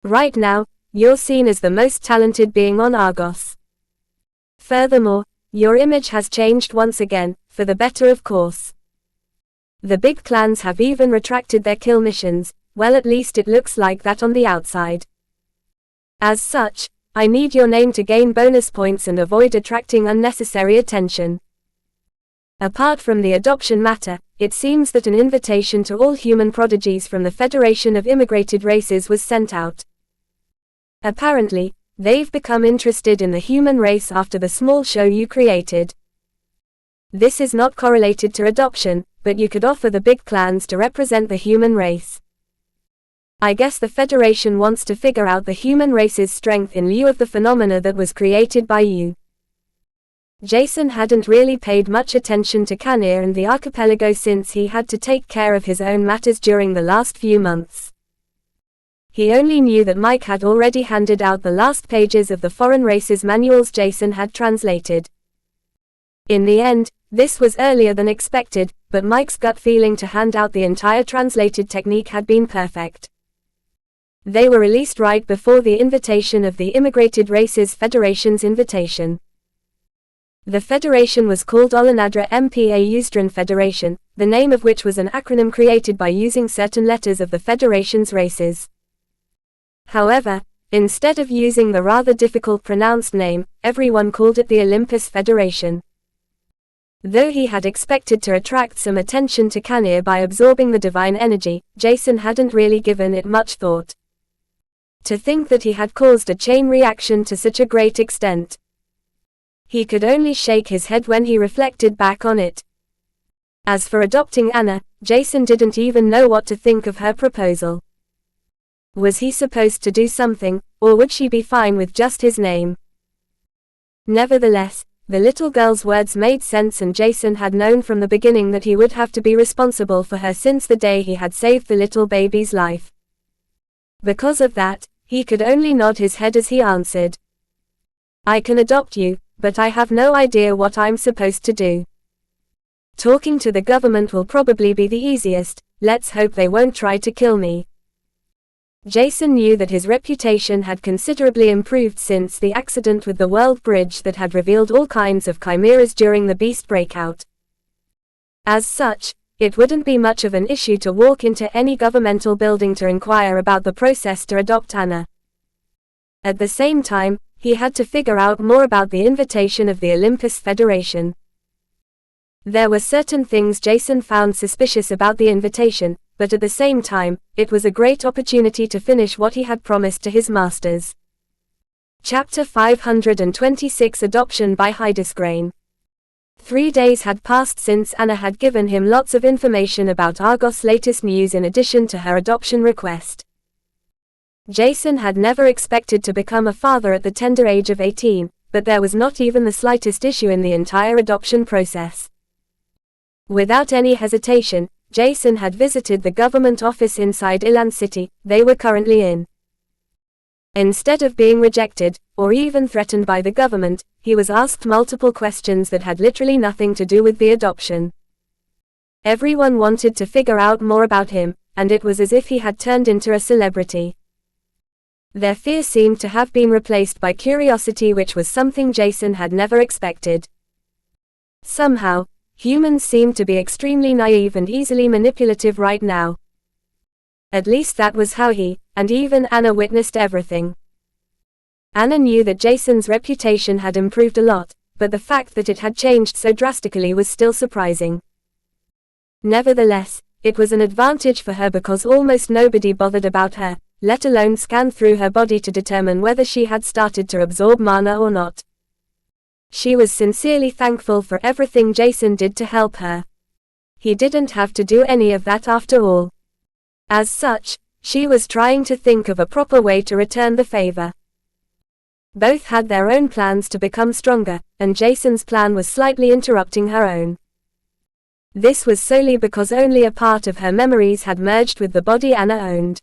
Right now, you're seen as the most talented being on Argos. Furthermore, your image has changed once again, for the better of course. The big clans have even retracted their kill missions, well, at least it looks like that on the outside. As such, I need your name to gain bonus points and avoid attracting unnecessary attention. Apart from the adoption matter, it seems that an invitation to all human prodigies from the Federation of Immigrated Races was sent out. Apparently, they've become interested in the human race after the small show you created. This is not correlated to adoption, but you could offer the big clans to represent the human race. I guess the Federation wants to figure out the human race's strength in lieu of the phenomena that was created by you." Jason hadn't really paid much attention to Kanir and the archipelago since he had to take care of his own matters during the last few months. He only knew that Mike had already handed out the last pages of the foreign races manuals Jason had translated. In the end, this was earlier than expected, but Mike's gut feeling to hand out the entire translated technique had been perfect. They were released right before the invitation of the Immigrated Races Federation's invitation. The federation was called Olanadra MPA Ustran Federation, the name of which was an acronym created by using certain letters of the federation's races. However, instead of using the rather difficult pronounced name, everyone called it the Olympus Federation. Though he had expected to attract some attention to Kanir by absorbing the divine energy, Jason hadn't really given it much thought. To think that he had caused a chain reaction to such a great extent. He could only shake his head when he reflected back on it. As for adopting Anna, Jason didn't even know what to think of her proposal. Was he supposed to do something, or would she be fine with just his name? Nevertheless, the little girl's words made sense, and Jason had known from the beginning that he would have to be responsible for her since the day he had saved the little baby's life. Because of that, he could only nod his head as he answered. I can adopt you, but I have no idea what I'm supposed to do. Talking to the government will probably be the easiest. Let's hope they won't try to kill me. Jason knew that his reputation had considerably improved since the accident with the World Bridge that had revealed all kinds of chimeras during the Beast breakout. As such, it wouldn't be much of an issue to walk into any governmental building to inquire about the process to adopt Anna. At the same time, he had to figure out more about the invitation of the Olympus Federation. There were certain things Jason found suspicious about the invitation, but at the same time, it was a great opportunity to finish what he had promised to his masters. Chapter 526 Adoption by Hydesgrain. 3 days had passed since Anna had given him lots of information about Argos' latest news in addition to her adoption request. Jason had never expected to become a father at the tender age of 18, but there was not even the slightest issue in the entire adoption process. Without any hesitation, Jason had visited the government office inside Ilan City they were currently in. Instead of being rejected, or even threatened by the government, he was asked multiple questions that had literally nothing to do with the adoption. Everyone wanted to figure out more about him, and it was as if he had turned into a celebrity. Their fear seemed to have been replaced by curiosity, which was something Jason had never expected. Somehow, humans seemed to be extremely naive and easily manipulative right now. At least that was how he, and even Anna, witnessed everything. Anna knew that Jason's reputation had improved a lot, but the fact that it had changed so drastically was still surprising. Nevertheless, it was an advantage for her because almost nobody bothered about her, let alone scan through her body to determine whether she had started to absorb mana or not. She was sincerely thankful for everything Jason did to help her. He didn't have to do any of that after all. As such, she was trying to think of a proper way to return the favor. Both had their own plans to become stronger, and Jason's plan was slightly interrupting her own. This was solely because only a part of her memories had merged with the body Anna owned.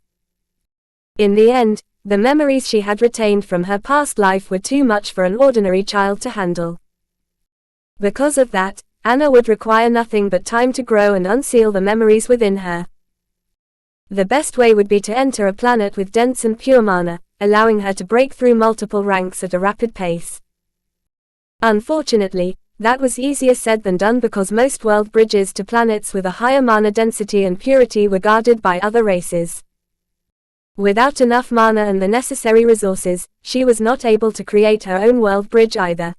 In the end, the memories she had retained from her past life were too much for an ordinary child to handle. Because of that, Anna would require nothing but time to grow and unseal the memories within her. The best way would be to enter a planet with dense and pure mana, allowing her to break through multiple ranks at a rapid pace. Unfortunately, that was easier said than done because most world bridges to planets with a higher mana density and purity were guarded by other races. Without enough mana and the necessary resources, she was not able to create her own world bridge either.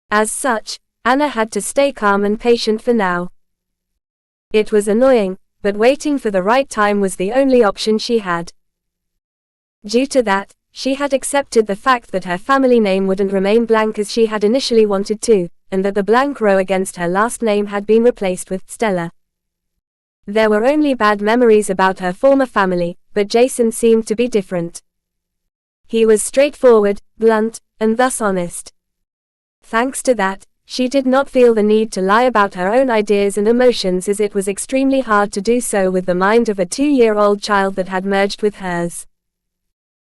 As such, Anna had to stay calm and patient for now. It was annoying, but waiting for the right time was the only option she had. Due to that, she had accepted the fact that her family name wouldn't remain blank as she had initially wanted to, and that the blank row against her last name had been replaced with Stella. There were only bad memories about her former family, but Jason seemed to be different. He was straightforward, blunt, and thus honest. Thanks to that, she did not feel the need to lie about her own ideas and emotions, as it was extremely hard to do so with the mind of a 2-year-old child that had merged with hers.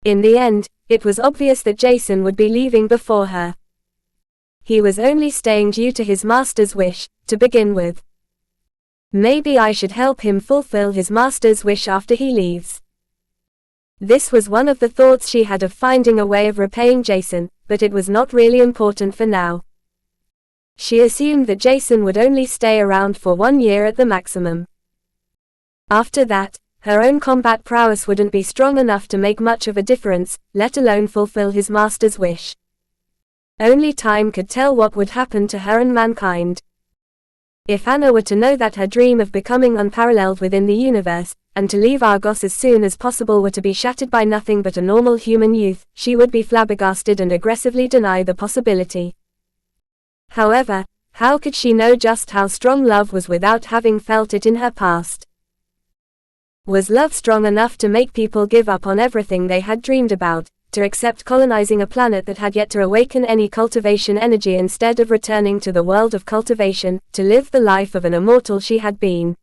In the end, it was obvious that Jason would be leaving before her. He was only staying due to his master's wish, to begin with. Maybe I should help him fulfill his master's wish after he leaves. This was one of the thoughts she had of finding a way of repaying Jason, but it was not really important for now. She assumed that Jason would only stay around for 1 year at the maximum. After that, her own combat prowess wouldn't be strong enough to make much of a difference, let alone fulfill his master's wish. Only time could tell what would happen to her and mankind. If Anna were to know that her dream of becoming unparalleled within the universe, and to leave Argos as soon as possible were to be shattered by nothing but a normal human youth, she would be flabbergasted and aggressively deny the possibility. However, how could she know just how strong love was without having felt it in her past? Was love strong enough to make people give up on everything they had dreamed about, to accept colonizing a planet that had yet to awaken any cultivation energy instead of returning to the world of cultivation, to live the life of an immortal she had been?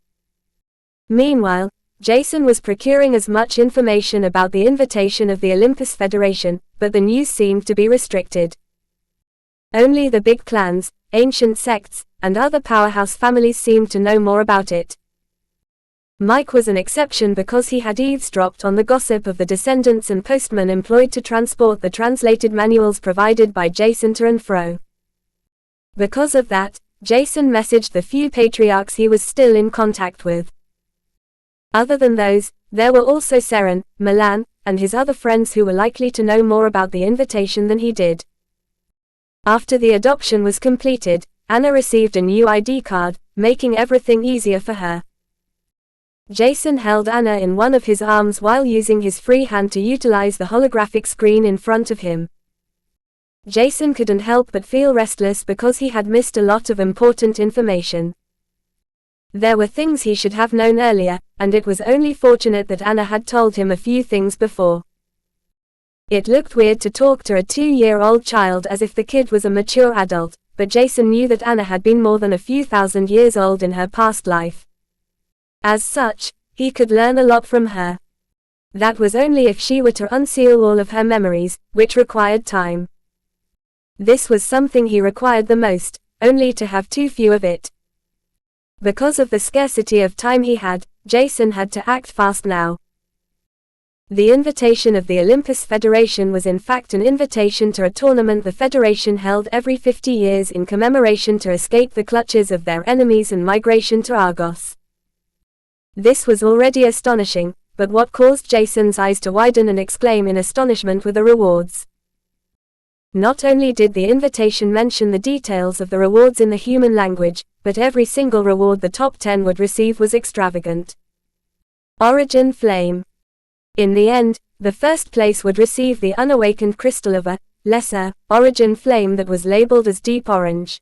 Meanwhile, Jason was procuring as much information about the invitation of the Olympus Federation, but the news seemed to be restricted. Only the big clans, ancient sects, and other powerhouse families seemed to know more about it. Mike was an exception because he had eavesdropped on the gossip of the descendants and postmen employed to transport the translated manuals provided by Jason to and fro. Because of that, Jason messaged the few patriarchs he was still in contact with. Other than those, there were also Seren, Milan, and his other friends who were likely to know more about the invitation than he did. After the adoption was completed, Anna received a new ID card, making everything easier for her. Jason held Anna in one of his arms while using his free hand to utilize the holographic screen in front of him. Jason couldn't help but feel restless because he had missed a lot of important information. There were things he should have known earlier, and it was only fortunate that Anna had told him a few things before. It looked weird to talk to a 2-year-old child as if the kid was a mature adult, but Jason knew that Anna had been more than a few thousand years old in her past life. As such, he could learn a lot from her. That was only if she were to unseal all of her memories, which required time. This was something he required the most, only to have too few of it. Because of the scarcity of time he had, Jason had to act fast now. The invitation of the Olympus Federation was in fact an invitation to a tournament the Federation held every 50 years in commemoration to escape the clutches of their enemies and migration to Argos. This was already astonishing, but what caused Jason's eyes to widen and exclaim in astonishment were the rewards. Not only did the invitation mention the details of the rewards in the human language, but every single reward the top 10 would receive was extravagant. Origin Flame. In the end, the first place would receive the unawakened crystal of a lesser origin flame that was labeled as deep orange.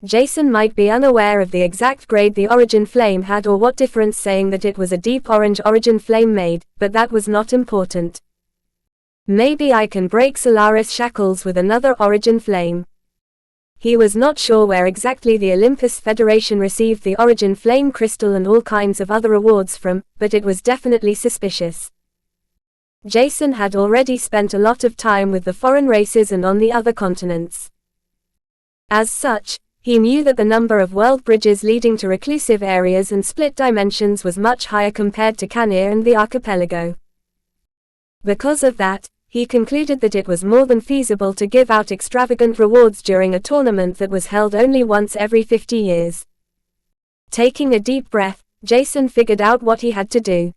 Jason might be unaware of the exact grade the origin flame had or what difference saying that it was a deep orange origin flame made, but that was not important. Maybe I can break Solaris' shackles with another origin flame. He was not sure where exactly the Olympus Federation received the origin flame crystal and all kinds of other rewards from, but it was definitely suspicious. Jason had already spent a lot of time with the foreign races and on the other continents. As such, he knew that the number of world bridges leading to reclusive areas and split dimensions was much higher compared to Canir and the archipelago. Because of that, he concluded that it was more than feasible to give out extravagant rewards during a tournament that was held only once every 50 years. Taking a deep breath, Jason figured out what he had to do.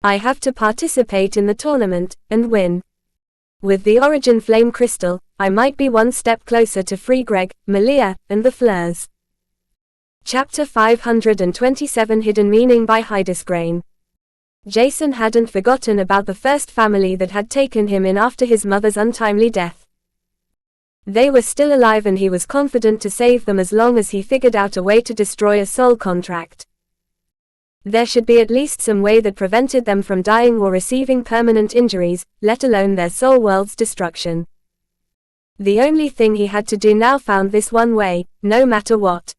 I have to participate in the tournament, and win. With the origin flame crystal, I might be one step closer to free Greg, Malia, and the Fleurs. Chapter 527 Hidden Meaning by Hydesgrain. Jason hadn't forgotten about the first family that had taken him in after his mother's untimely death. They were still alive and he was confident to save them as long as he figured out a way to destroy a soul contract. There should be at least some way that prevented them from dying or receiving permanent injuries, let alone their soul world's destruction. The only thing he had to do now found this one way, no matter what.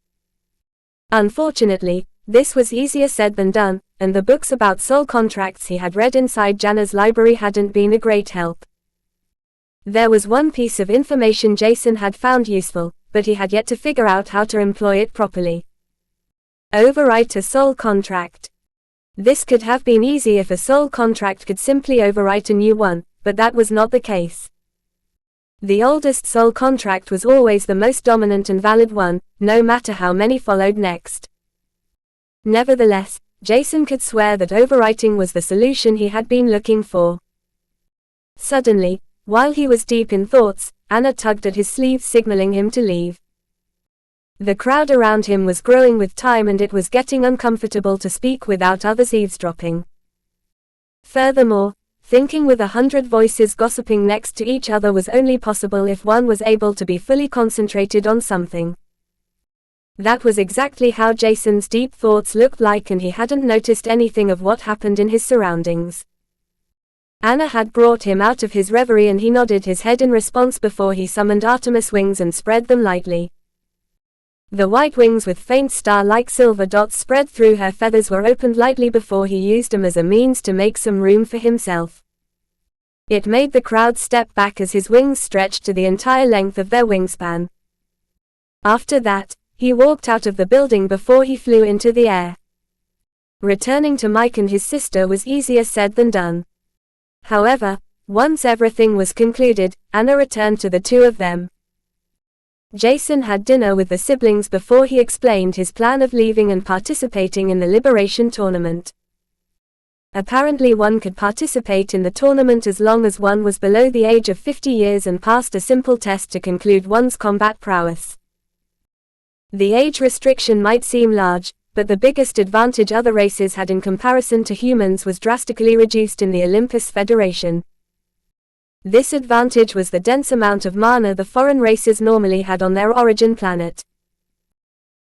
Unfortunately, this was easier said than done, and the books about soul contracts he had read inside Jana's library hadn't been a great help. There was one piece of information Jason had found useful, but he had yet to figure out how to employ it properly. Overwrite a soul contract. This could have been easy if a soul contract could simply overwrite a new one, but that was not the case. The oldest soul contract was always the most dominant and valid one, no matter how many followed next. Nevertheless, Jason could swear that overwriting was the solution he had been looking for. Suddenly, while he was deep in thoughts, Anna tugged at his sleeve, signaling him to leave. The crowd around him was growing with time, and it was getting uncomfortable to speak without others eavesdropping. Furthermore, thinking with 100 voices gossiping next to each other was only possible if one was able to be fully concentrated on something. That was exactly how Jason's deep thoughts looked like, and he hadn't noticed anything of what happened in his surroundings. Anna had brought him out of his reverie, and he nodded his head in response before he summoned Artemis wings and spread them lightly. The white wings with faint star-like silver dots spread through her feathers were opened lightly before he used them as a means to make some room for himself. It made the crowd step back as his wings stretched to the entire length of their wingspan. After that, he walked out of the building before he flew into the air. Returning to Mike and his sister was easier said than done. However, once everything was concluded, Anna returned to the two of them. Jason had dinner with the siblings before he explained his plan of leaving and participating in the Liberation Tournament. Apparently one could participate in the tournament as long as one was below the age of 50 years and passed a simple test to conclude one's combat prowess. The age restriction might seem large, but the biggest advantage other races had in comparison to humans was drastically reduced in the Olympus Federation. This advantage was the dense amount of mana the foreign races normally had on their origin planet.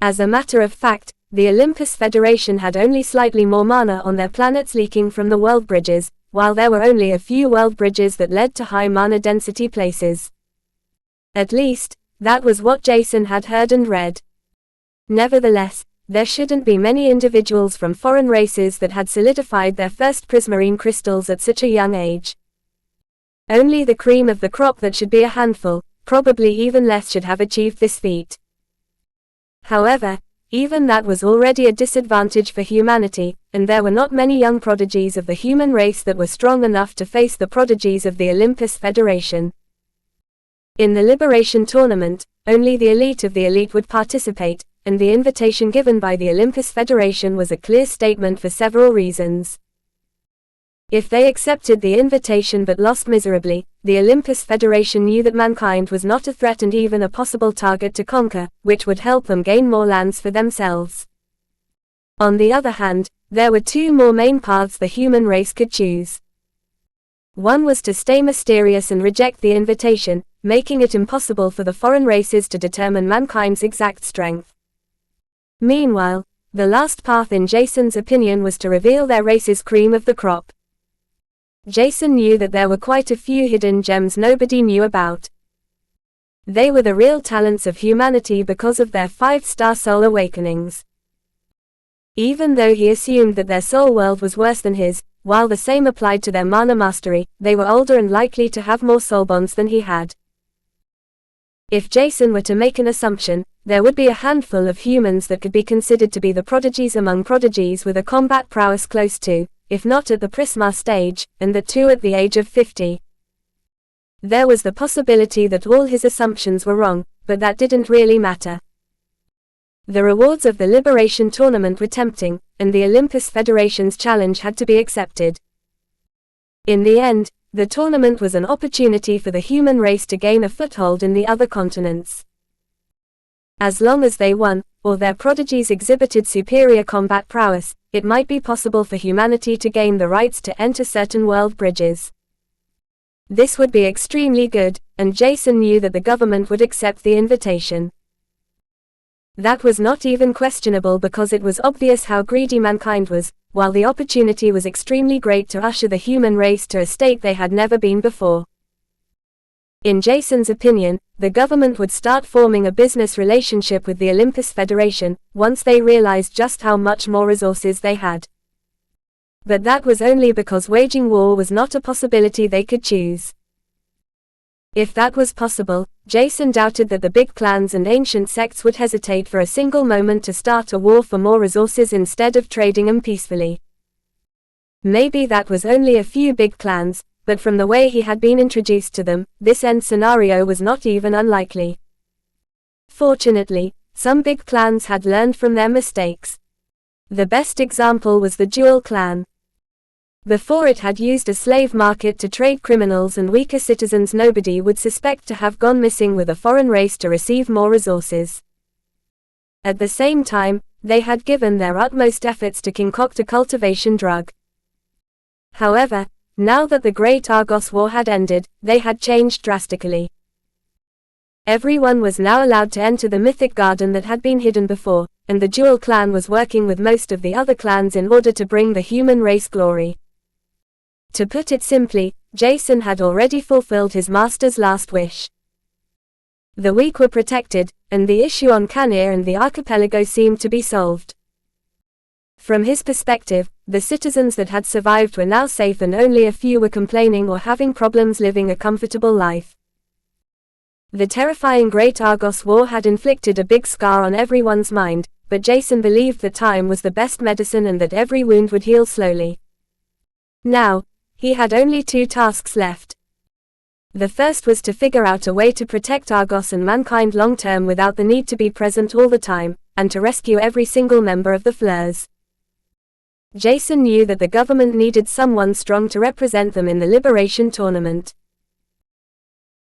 As a matter of fact, the Olympus Federation had only slightly more mana on their planets leaking from the world bridges, while there were only a few world bridges that led to high mana density places. At least, that was what Jason had heard and read. Nevertheless, there shouldn't be many individuals from foreign races that had solidified their first prismarine crystals at such a young age. Only the cream of the crop, that should be a handful, probably even less, should have achieved this feat. However, even that was already a disadvantage for humanity, and there were not many young prodigies of the human race that were strong enough to face the prodigies of the Olympus Federation. In the Liberation Tournament, only the elite of the elite would participate, and the invitation given by the Olympus Federation was a clear statement for several reasons. If they accepted the invitation but lost miserably, the Olympus Federation knew that mankind was not a threat and even a possible target to conquer, which would help them gain more lands for themselves. On the other hand, there were two more main paths the human race could choose. One was to stay mysterious and reject the invitation, making it impossible for the foreign races to determine mankind's exact strength. Meanwhile, the last path in Jason's opinion was to reveal their race's cream of the crop. Jason knew that there were quite a few hidden gems nobody knew about. They were the real talents of humanity because of their 5-star soul awakenings. Even though he assumed that their soul world was worse than his, while the same applied to their mana mastery, they were older and likely to have more soul bonds than he had. If Jason were to make an assumption, there would be a handful of humans that could be considered to be the prodigies among prodigies with a combat prowess close to, if not at the Prisma stage, and the two at the age of 50. There was the possibility that all his assumptions were wrong, but that didn't really matter. The rewards of the Liberation Tournament were tempting, and the Olympus Federation's challenge had to be accepted. In the end, the tournament was an opportunity for the human race to gain a foothold in the other continents. As long as they won, or their prodigies exhibited superior combat prowess, it might be possible for humanity to gain the rights to enter certain world bridges. This would be extremely good, and Jason knew that the government would accept the invitation. That was not even questionable because it was obvious how greedy mankind was, while the opportunity was extremely great to usher the human race to a state they had never been before. In Jason's opinion, the government would start forming a business relationship with the Olympus Federation, once they realized just how much more resources they had. But that was only because waging war was not a possibility they could choose. If that was possible, Jason doubted that the big clans and ancient sects would hesitate for a single moment to start a war for more resources instead of trading them peacefully. Maybe that was only a few big clans, but from the way he had been introduced to them, this end scenario was not even unlikely. Fortunately, some big clans had learned from their mistakes. The best example was the Jewel clan. Before it had used a slave market to trade criminals and weaker citizens, nobody would suspect to have gone missing with a foreign race to receive more resources. At the same time, they had given their utmost efforts to concoct a cultivation drug. However, now that the Great Argos War had ended, they had changed drastically. Everyone was now allowed to enter the mythic garden that had been hidden before, and the Jewel clan was working with most of the other clans in order to bring the human race glory. To put it simply, Jason had already fulfilled his master's last wish. The weak were protected, and the issue on Canir and the archipelago seemed to be solved. From his perspective, the citizens that had survived were now safe and only a few were complaining or having problems living a comfortable life. The terrifying Great Argos War had inflicted a big scar on everyone's mind, but Jason believed that time was the best medicine and that every wound would heal slowly. Now, he had only 2 tasks left. The first was to figure out a way to protect Argos and mankind long-term without the need to be present all the time, and to rescue every single member of the Fleurs. Jason knew that the government needed someone strong to represent them in the Liberation Tournament.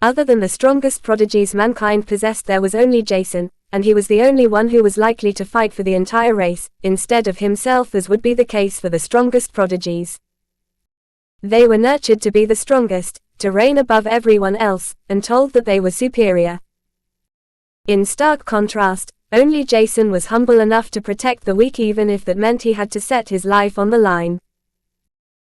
Other than the strongest prodigies mankind possessed, there was only Jason, and he was the only one who was likely to fight for the entire race, instead of himself as would be the case for the strongest prodigies. They were nurtured to be the strongest, to reign above everyone else, and told that they were superior. In stark contrast, only Jason was humble enough to protect the weak, even if that meant he had to set his life on the line.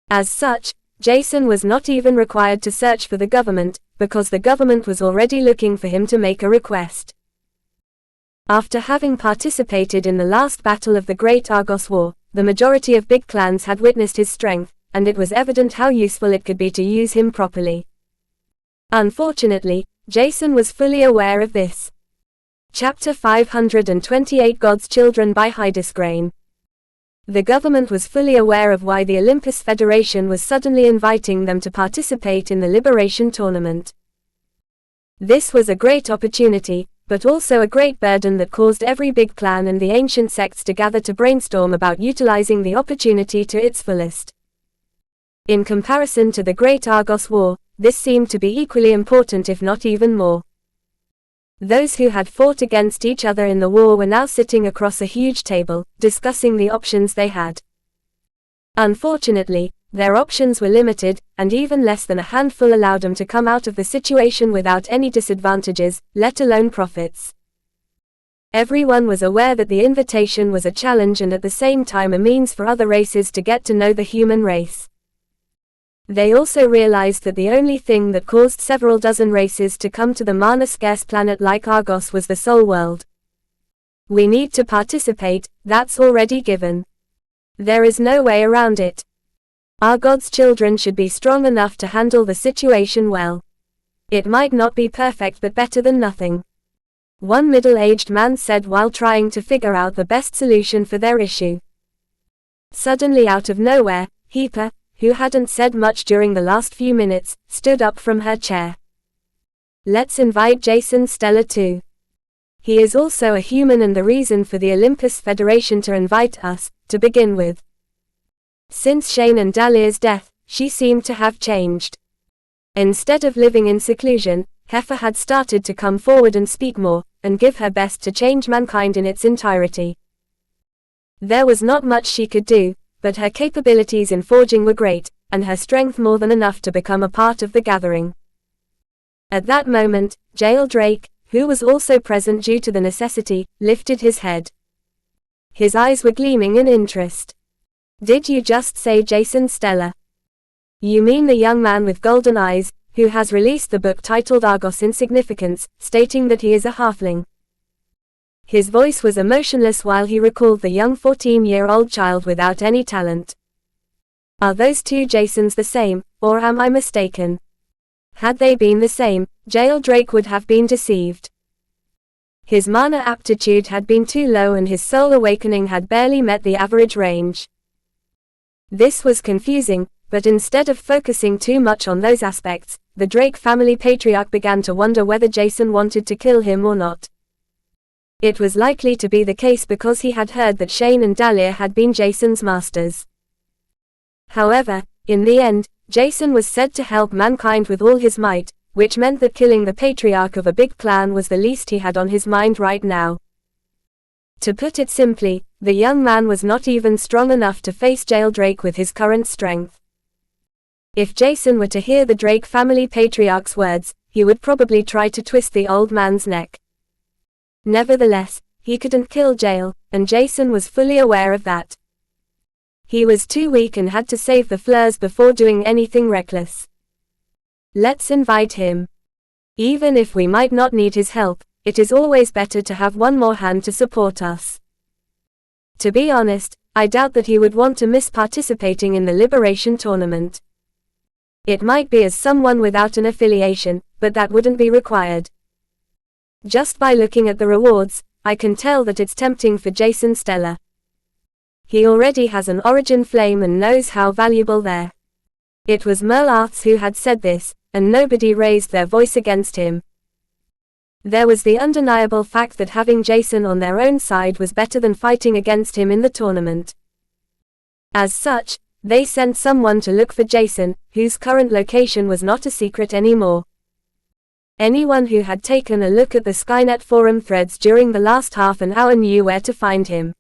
As such, Jason was not even required to search for the government, because the government was already looking for him to make a request. After having participated in the last battle of the Great Argos War, the majority of big clans had witnessed his strength, and it was evident how useful it could be to use him properly. Unfortunately, Jason was fully aware of this. Chapter 528 God's Children by Hydesgrain. The government was fully aware of why the Olympus Federation was suddenly inviting them to participate in the Liberation Tournament. This was a great opportunity, but also a great burden that caused every big clan and the ancient sects to gather to brainstorm about utilizing the opportunity to its fullest. In comparison to the Great Argos War, this seemed to be equally important, if not even more. Those who had fought against each other in the war were now sitting across a huge table, discussing the options they had. Unfortunately, their options were limited, and even less than a handful allowed them to come out of the situation without any disadvantages, let alone profits. Everyone was aware that the invitation was a challenge and at the same time a means for other races to get to know the human race. They also realized that the only thing that caused several dozen races to come to the mana-scarce planet like Argos was the Soul World. We need to participate, that's already given. There is no way around it. Our God's children should be strong enough to handle the situation well. It might not be perfect, but better than nothing. One middle-aged man said while trying to figure out the best solution for their issue. Suddenly out of nowhere, Heepa, who hadn't said much during the last few minutes, stood up from her chair. Let's invite Jason Stellar too. He is also a human and the reason for the Olympus Federation to invite us, to begin with. Since Shane and Dahlia's death, she seemed to have changed. Instead of living in seclusion, Heifer had started to come forward and speak more, and give her best to change mankind in its entirety. There was not much she could do, but her capabilities in forging were great, and her strength more than enough to become a part of the gathering. At that moment, Jael Drake, who was also present due to the necessity, lifted his head. His eyes were gleaming in interest. Did you just say Jason Stellar? You mean the young man with golden eyes, who has released the book titled Argos Insignificance, stating that he is a halfling? His voice was emotionless while he recalled the young 14-year-old child without any talent. Are those two Jasons the same, or am I mistaken? Had they been the same, Jael Drake would have been deceived. His mana aptitude had been too low and his soul awakening had barely met the average range. This was confusing, but instead of focusing too much on those aspects, the Drake family patriarch began to wonder whether Jason wanted to kill him or not. It was likely to be the case because he had heard that Shane and Dahlia had been Jason's masters. However, in the end, Jason was said to help mankind with all his might, which meant that killing the patriarch of a big clan was the least he had on his mind right now. To put it simply, the young man was not even strong enough to face Jael Drake with his current strength. If Jason were to hear the Drake family patriarch's words, he would probably try to twist the old man's neck. Nevertheless, he couldn't kill Jael, and Jason was fully aware of that. He was too weak and had to save the Fleurs before doing anything reckless. Let's invite him. Even if we might not need his help, it is always better to have one more hand to support us. To be honest, I doubt that he would want to miss participating in the Liberation Tournament. It might be as someone without an affiliation, but that wouldn't be required. Just by looking at the rewards, I can tell that it's tempting for Jason Stellar. He already has an origin flame and knows how valuable they're. It was Merlarths who had said this, and nobody raised their voice against him. There was the undeniable fact that having Jason on their own side was better than fighting against him in the tournament. As such, they sent someone to look for Jason, whose current location was not a secret anymore. Anyone who had taken a look at the Skynet forum threads during the last half an hour knew where to find him.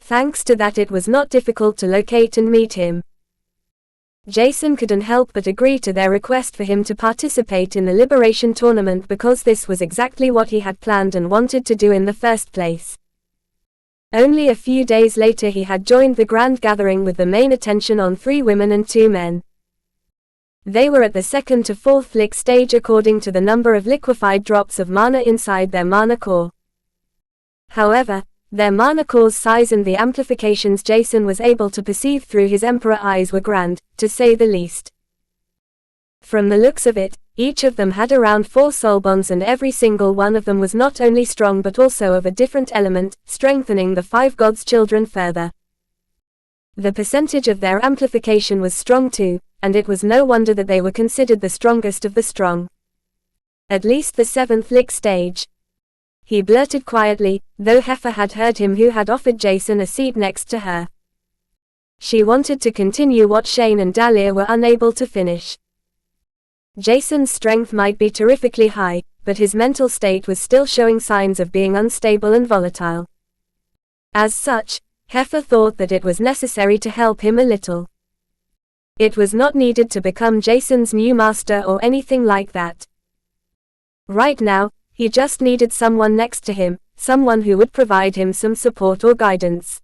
Thanks to that, it was not difficult to locate and meet him. Jason couldn't help but agree to their request for him to participate in the Liberation Tournament because this was exactly what he had planned and wanted to do in the first place. Only a few days later he had joined the Grand Gathering with the main attention on 3 women and 2 men. They were at the 2nd to 4th lick stage according to the number of liquefied drops of mana inside their mana core. However, their mana core's size and the amplifications Jason was able to perceive through his Emperor eyes were grand, to say the least. From the looks of it, each of them had around 4 soul bonds and every single one of them was not only strong but also of a different element, strengthening the 5 gods' children further. The percentage of their amplification was strong too, and it was no wonder that they were considered the strongest of the strong. At least the 7th lick stage. He blurted quietly, though Heifer had heard him, who had offered Jason a seat next to her. She wanted to continue what Shane and Dahlia were unable to finish. Jason's strength might be terrifically high, but his mental state was still showing signs of being unstable and volatile. As such, Heifer thought that it was necessary to help him a little. It was not needed to become Jason's new master or anything like that. Right now, he just needed someone next to him, someone who would provide him some support or guidance.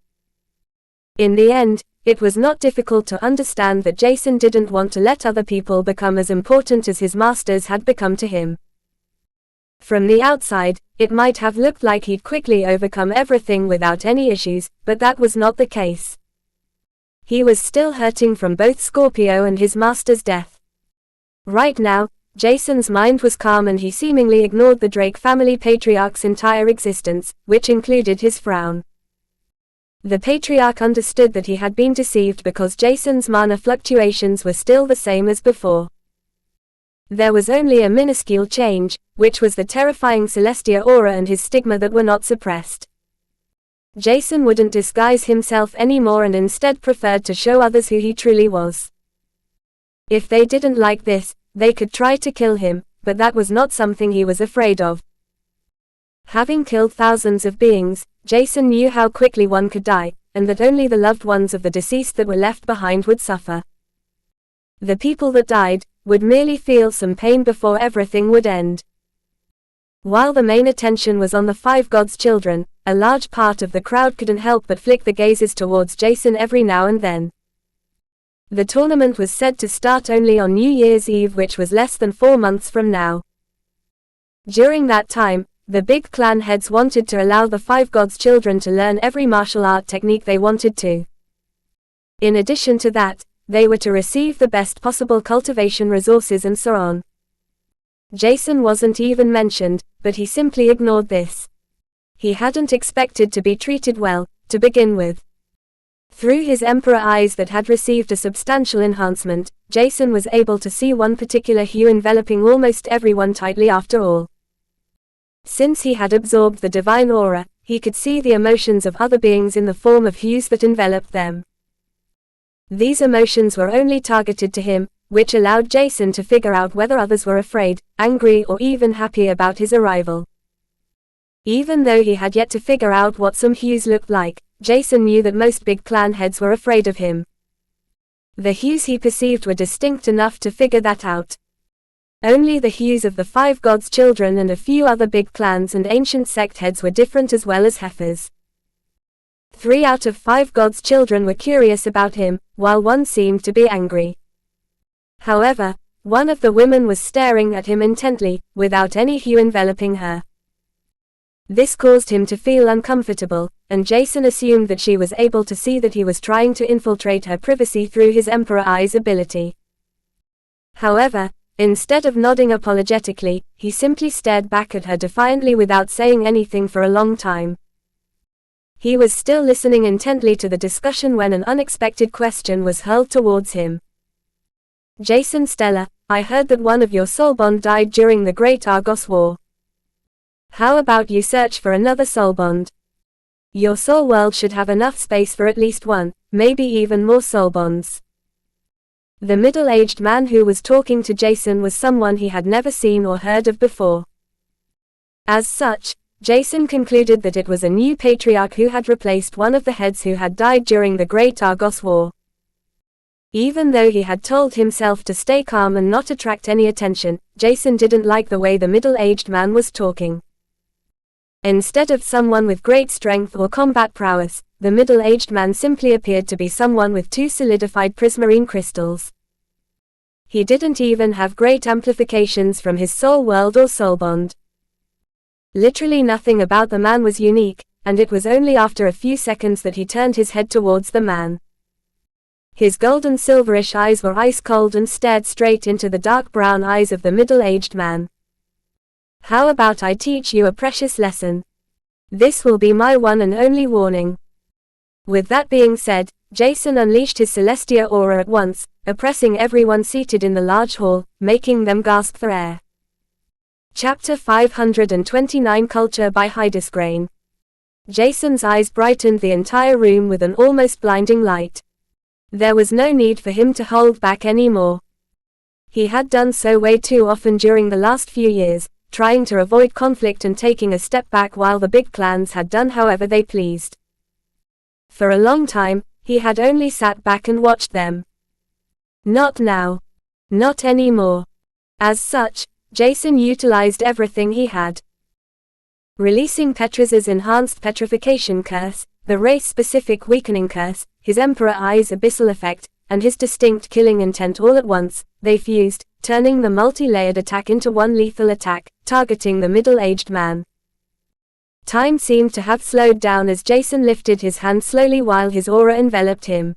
In the end, it was not difficult to understand that Jason didn't want to let other people become as important as his masters had become to him. From the outside, it might have looked like he'd quickly overcome everything without any issues, but that was not the case. He was still hurting from both Scorpio and his master's death. Right now, Jason's mind was calm and he seemingly ignored the Drake family patriarch's entire existence, which included his frown. The patriarch understood that he had been deceived because Jason's mana fluctuations were still the same as before. There was only a minuscule change, which was the terrifying Celestia aura and his stigma that were not suppressed. Jason wouldn't disguise himself anymore and instead preferred to show others who he truly was. If they didn't like this, they could try to kill him, but that was not something he was afraid of. Having killed thousands of beings, Jason knew how quickly one could die, and that only the loved ones of the deceased that were left behind would suffer. The people that died would merely feel some pain before everything would end. While the main attention was on the 5 gods' children, a large part of the crowd couldn't help but flick the gazes towards Jason every now and then. The tournament was said to start only on New Year's Eve, which was less than 4 months from now. During that time, the big clan heads wanted to allow the 5 gods' children to learn every martial art technique they wanted to. In addition to that, they were to receive the best possible cultivation resources and so on. Jason wasn't even mentioned, but he simply ignored this. He hadn't expected to be treated well, to begin with. Through his emperor eyes that had received a substantial enhancement, Jason was able to see one particular hue enveloping almost everyone tightly after all. Since he had absorbed the divine aura, he could see the emotions of other beings in the form of hues that enveloped them. These emotions were only targeted to him, which allowed Jason to figure out whether others were afraid, angry or even happy about his arrival. Even though he had yet to figure out what some hues looked like, Jason knew that most big clan heads were afraid of him. The hues he perceived were distinct enough to figure that out. Only the hues of the 5 gods' children and a few other big clans and ancient sect heads were different as well as heifers. 3 out of 5 gods' children were curious about him, while 1 seemed to be angry. However, one of the women was staring at him intently, without any hue enveloping her. This caused him to feel uncomfortable, and Jason assumed that she was able to see that he was trying to infiltrate her privacy through his Emperor Eyes ability. However, instead of nodding apologetically, he simply stared back at her defiantly without saying anything for a long time. He was still listening intently to the discussion when an unexpected question was hurled towards him. Jason Stellar, I heard that one of your soulbond died during the Great Argos War. How about you search for another soulbond? Your soul world should have enough space for at least 1, maybe even more soulbonds. The middle-aged man who was talking to Jason was someone he had never seen or heard of before. As such, Jason concluded that it was a new patriarch who had replaced one of the heads who had died during the Great Argos War. Even though he had told himself to stay calm and not attract any attention, Jason didn't like the way the middle-aged man was talking. Instead of someone with great strength or combat prowess, the middle-aged man simply appeared to be someone with 2 solidified prismarine crystals. He didn't even have great amplifications from his soul world or soulbond. Literally nothing about the man was unique, and it was only after a few seconds that he turned his head towards the man. His golden silverish eyes were ice cold and stared straight into the dark brown eyes of the middle-aged man. How about I teach you a precious lesson? This will be my one and only warning. With that being said, Jason unleashed his Celestia aura at once, oppressing everyone seated in the large hall, making them gasp for air. Chapter 529 Culture by Hydesgrain. Jason's eyes brightened the entire room with an almost blinding light. There was no need for him to hold back anymore. He had done so way too often during the last few years, trying to avoid conflict and taking a step back while the big clans had done however they pleased. For a long time, he had only sat back and watched them. Not now. Not anymore. As such, Jason utilized everything he had. Releasing Petra's enhanced petrification curse, the race-specific weakening curse, his Emperor Eyes abyssal effect, and his distinct killing intent all at once, they fused, turning the multi-layered attack into one lethal attack, targeting the middle-aged man. Time seemed to have slowed down as Jason lifted his hand slowly while his aura enveloped him.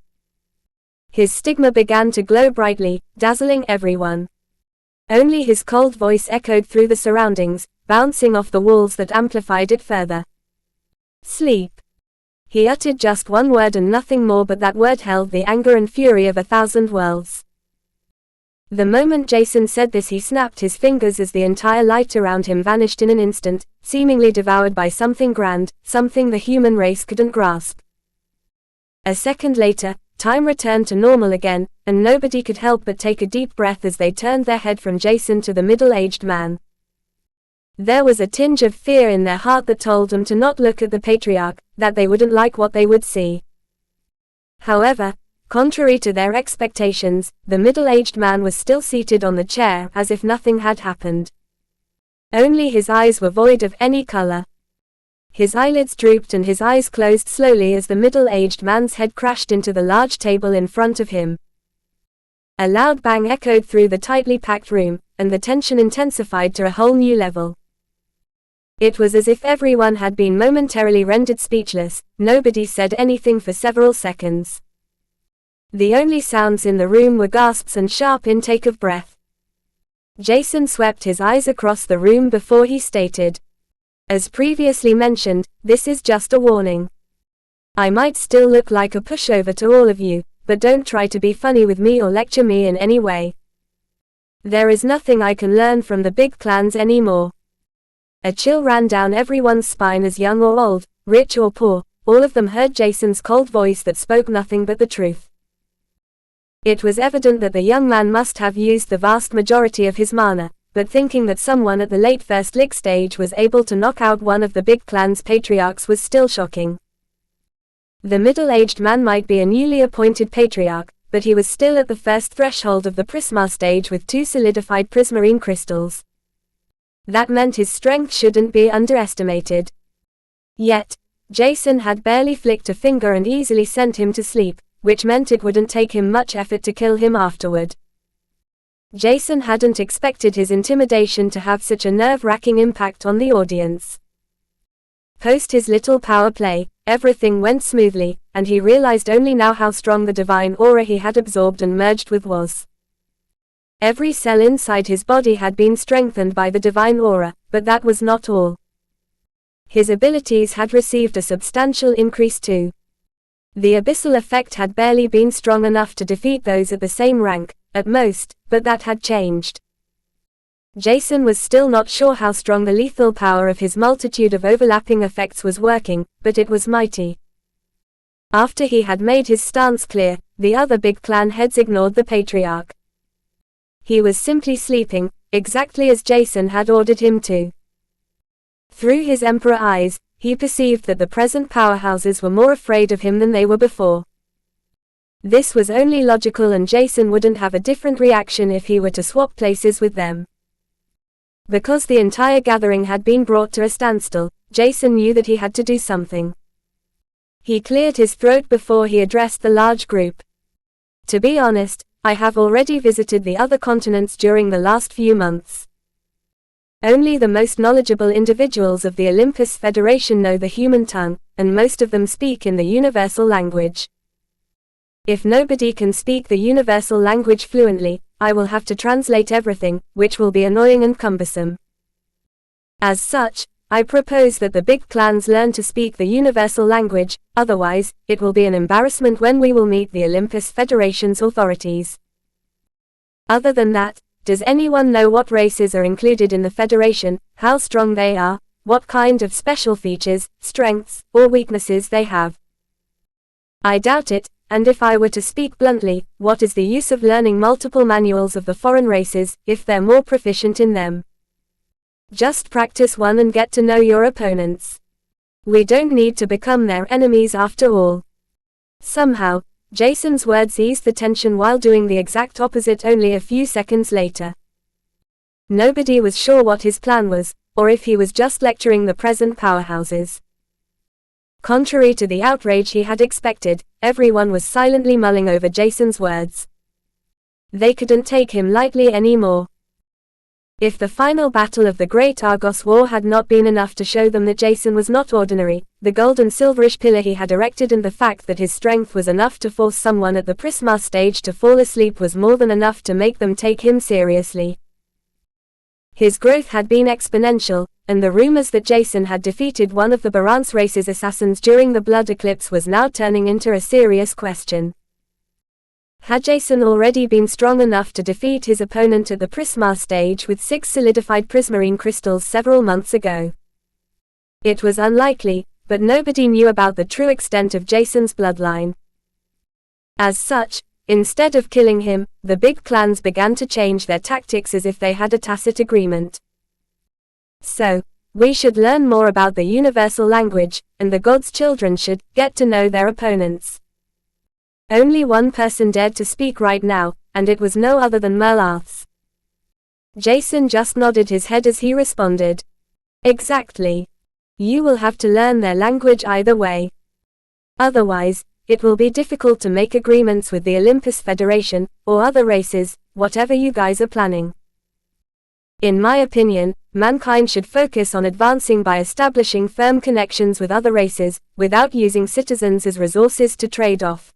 His stigma began to glow brightly, dazzling everyone. Only his cold voice echoed through the surroundings, bouncing off the walls that amplified it further. Sleep. He uttered just one word and nothing more, but that word held the anger and fury of 1,000 worlds. The moment Jason said this, he snapped his fingers as the entire light around him vanished in an instant, seemingly devoured by something grand, something the human race couldn't grasp. A second later, time returned to normal again, and nobody could help but take a deep breath as they turned their head from Jason to the middle-aged man. There was a tinge of fear in their heart that told them to not look at the patriarch, that they wouldn't like what they would see. However, contrary to their expectations, the middle-aged man was still seated on the chair as if nothing had happened. Only his eyes were void of any color. His eyelids drooped and his eyes closed slowly as the middle-aged man's head crashed into the large table in front of him. A loud bang echoed through the tightly packed room, and the tension intensified to a whole new level. It was as if everyone had been momentarily rendered speechless. Nobody said anything for several seconds. The only sounds in the room were gasps and sharp intake of breath. Jason swept his eyes across the room before he stated, "As previously mentioned, this is just a warning. I might still look like a pushover to all of you, but don't try to be funny with me or lecture me in any way. There is nothing I can learn from the big clans anymore." A chill ran down everyone's spine as young or old, rich or poor, all of them heard Jason's cold voice that spoke nothing but the truth. It was evident that the young man must have used the vast majority of his mana, but thinking that someone at the late first lick stage was able to knock out one of the big clan's patriarchs was still shocking. The middle-aged man might be a newly appointed patriarch, but he was still at the first threshold of the Prisma stage with 2 solidified prismarine crystals. That meant his strength shouldn't be underestimated. Yet, Jason had barely flicked a finger and easily sent him to sleep, which meant it wouldn't take him much effort to kill him afterward. Jason hadn't expected his intimidation to have such a nerve-wracking impact on the audience. Post his little power play, everything went smoothly, and he realized only now how strong the divine aura he had absorbed and merged with was. Every cell inside his body had been strengthened by the divine aura, but that was not all. His abilities had received a substantial increase too. The abyssal effect had barely been strong enough to defeat those at the same rank, at most, but that had changed. Jason was still not sure how strong the lethal power of his multitude of overlapping effects was working, but it was mighty. After he had made his stance clear, the other big clan heads ignored the patriarch. He was simply sleeping, exactly as Jason had ordered him to. Through his emperor eyes, he perceived that the present powerhouses were more afraid of him than they were before. This was only logical, and Jason wouldn't have a different reaction if he were to swap places with them. Because the entire gathering had been brought to a standstill, Jason knew that he had to do something. He cleared his throat before he addressed the large group. "To be honest, I have already visited the other continents during the last few months. Only the most knowledgeable individuals of the Olympus Federation know the human tongue, and most of them speak in the universal language. If nobody can speak the universal language fluently, I will have to translate everything, which will be annoying and cumbersome. As such, I propose that the big clans learn to speak the universal language, otherwise, it will be an embarrassment when we will meet the Olympus Federation's authorities. Other than that, does anyone know what races are included in the Federation, how strong they are, what kind of special features, strengths, or weaknesses they have? I doubt it, and if I were to speak bluntly, what is the use of learning multiple manuals of the foreign races, if they're more proficient in them? Just practice one and get to know your opponents. We don't need to become their enemies after all." Somehow, Jason's words eased the tension while doing the exact opposite only a few seconds later. Nobody was sure what his plan was, or if he was just lecturing the present powerhouses. Contrary to the outrage he had expected, everyone was silently mulling over Jason's words. They couldn't take him lightly anymore. If the final battle of the Great Argos War had not been enough to show them that Jason was not ordinary, the gold and silverish pillar he had erected and the fact that his strength was enough to force someone at the Prisma stage to fall asleep was more than enough to make them take him seriously. His growth had been exponential, and the rumors that Jason had defeated one of the Barance race's assassins during the Blood Eclipse was now turning into a serious question. Had Jason already been strong enough to defeat his opponent at the Prisma stage with 6 solidified prismarine crystals several months ago? It was unlikely, but nobody knew about the true extent of Jason's bloodline. As such, instead of killing him, the big clans began to change their tactics as if they had a tacit agreement. "So, we should learn more about the universal language, and the gods' children should get to know their opponents." Only one person dared to speak right now, and it was no other than Merlarths. Jason just nodded his head as he responded. "Exactly. You will have to learn their language either way. Otherwise, it will be difficult to make agreements with the Olympus Federation, or other races, whatever you guys are planning. In my opinion, mankind should focus on advancing by establishing firm connections with other races, without using citizens as resources to trade off.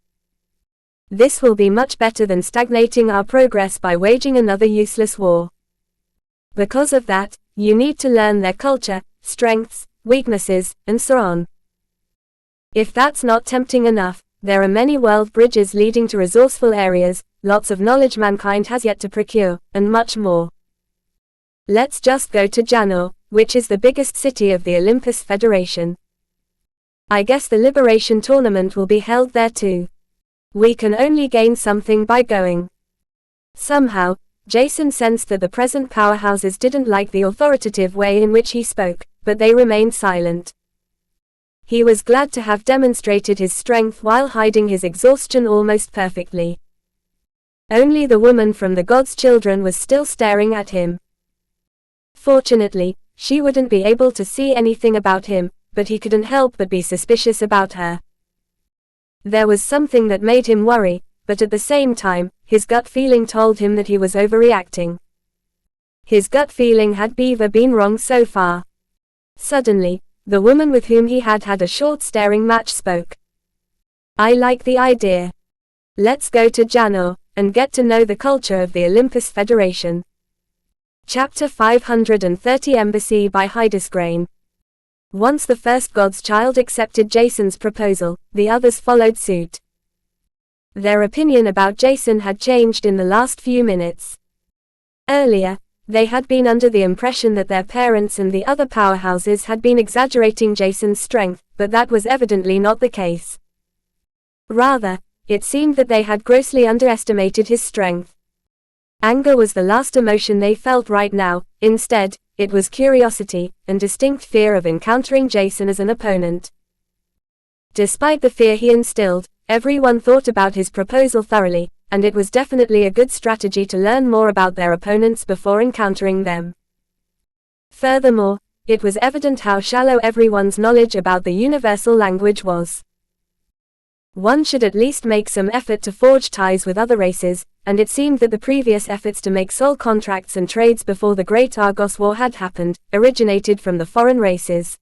This will be much better than stagnating our progress by waging another useless war. Because of that, you need to learn their culture, strengths, weaknesses, and so on. If that's not tempting enough, there are many world bridges leading to resourceful areas, lots of knowledge mankind has yet to procure, and much more. Let's just go to Janor, which is the biggest city of the Olympus Federation. I guess the Liberation Tournament will be held there too. We can only gain something by going. Somehow, Jason sensed that the present powerhouses didn't like the authoritative way in which he spoke, but they remained silent. He was glad to have demonstrated his strength while hiding his exhaustion almost perfectly. Only the woman from the God's Children was still staring at him. Fortunately, she wouldn't be able to see anything about him, but he couldn't help but be suspicious about her. There was something that made him worry, but at the same time, his gut feeling told him that he was overreacting. His gut feeling had been wrong so far. Suddenly, the woman with whom he had had a short staring match spoke. I like the idea. Let's go to Janor, and get to know the culture of the Olympus Federation. Chapter 530 Embassy by Hydesgrain. Once the first God's Child accepted Jason's proposal, the others followed suit. Their opinion about Jason had changed in the last few minutes. Earlier, they had been under the impression that their parents and the other powerhouses had been exaggerating Jason's strength, but that was evidently not the case. Rather, it seemed that they had grossly underestimated his strength. Anger was the last emotion they felt right now. Instead, it was curiosity, and distinct fear of encountering Jason as an opponent. Despite the fear he instilled, everyone thought about his proposal thoroughly, and it was definitely a good strategy to learn more about their opponents before encountering them. Furthermore, it was evident how shallow everyone's knowledge about the universal language was. One should at least make some effort to forge ties with other races, and it seemed that the previous efforts to make soul contracts and trades before the Great Argos War had happened, originated from the foreign races.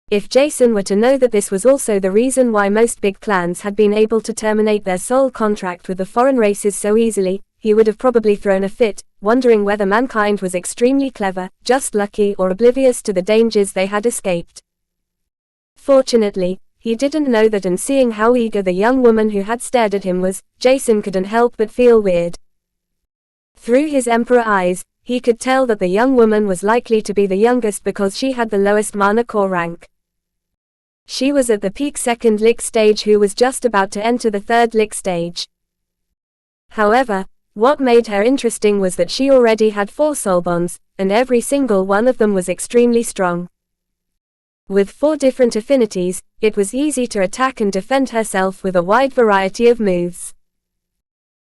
If Jason were to know that this was also the reason why most big clans had been able to terminate their soul contract with the foreign races so easily, he would have probably thrown a fit, wondering whether mankind was extremely clever, just lucky, or oblivious to the dangers they had escaped. Fortunately, he didn't know that, and seeing how eager the young woman who had stared at him was, Jason couldn't help but feel weird. Through his emperor eyes, he could tell that the young woman was likely to be the youngest because she had the lowest mana core rank. She was at the peak second lick stage who was just about to enter the third lick stage. However, what made her interesting was that she already had 4 soul bonds, and every single one of them was extremely strong. With 4 different affinities, it was easy to attack and defend herself with a wide variety of moves.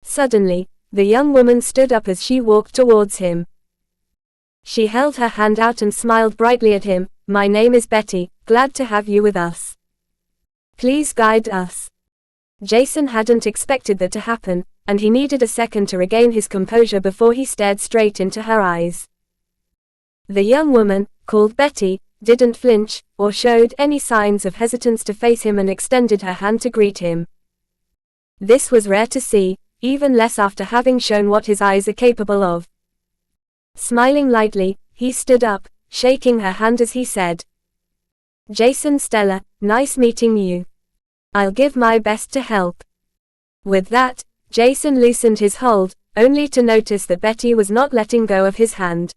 Suddenly, the young woman stood up as she walked towards him. She held her hand out and smiled brightly at him. My name is Betty, glad to have you with us. Please guide us. Jason hadn't expected that to happen, and he needed a second to regain his composure before he stared straight into her eyes. The young woman, called Betty, didn't flinch, or showed any signs of hesitance to face him, and extended her hand to greet him. This was rare to see, even less after having shown what his eyes are capable of. Smiling lightly, he stood up, shaking her hand as he said, Jason Stella, nice meeting you. I'll give my best to help. With that, Jason loosened his hold, only to notice that Betty was not letting go of his hand.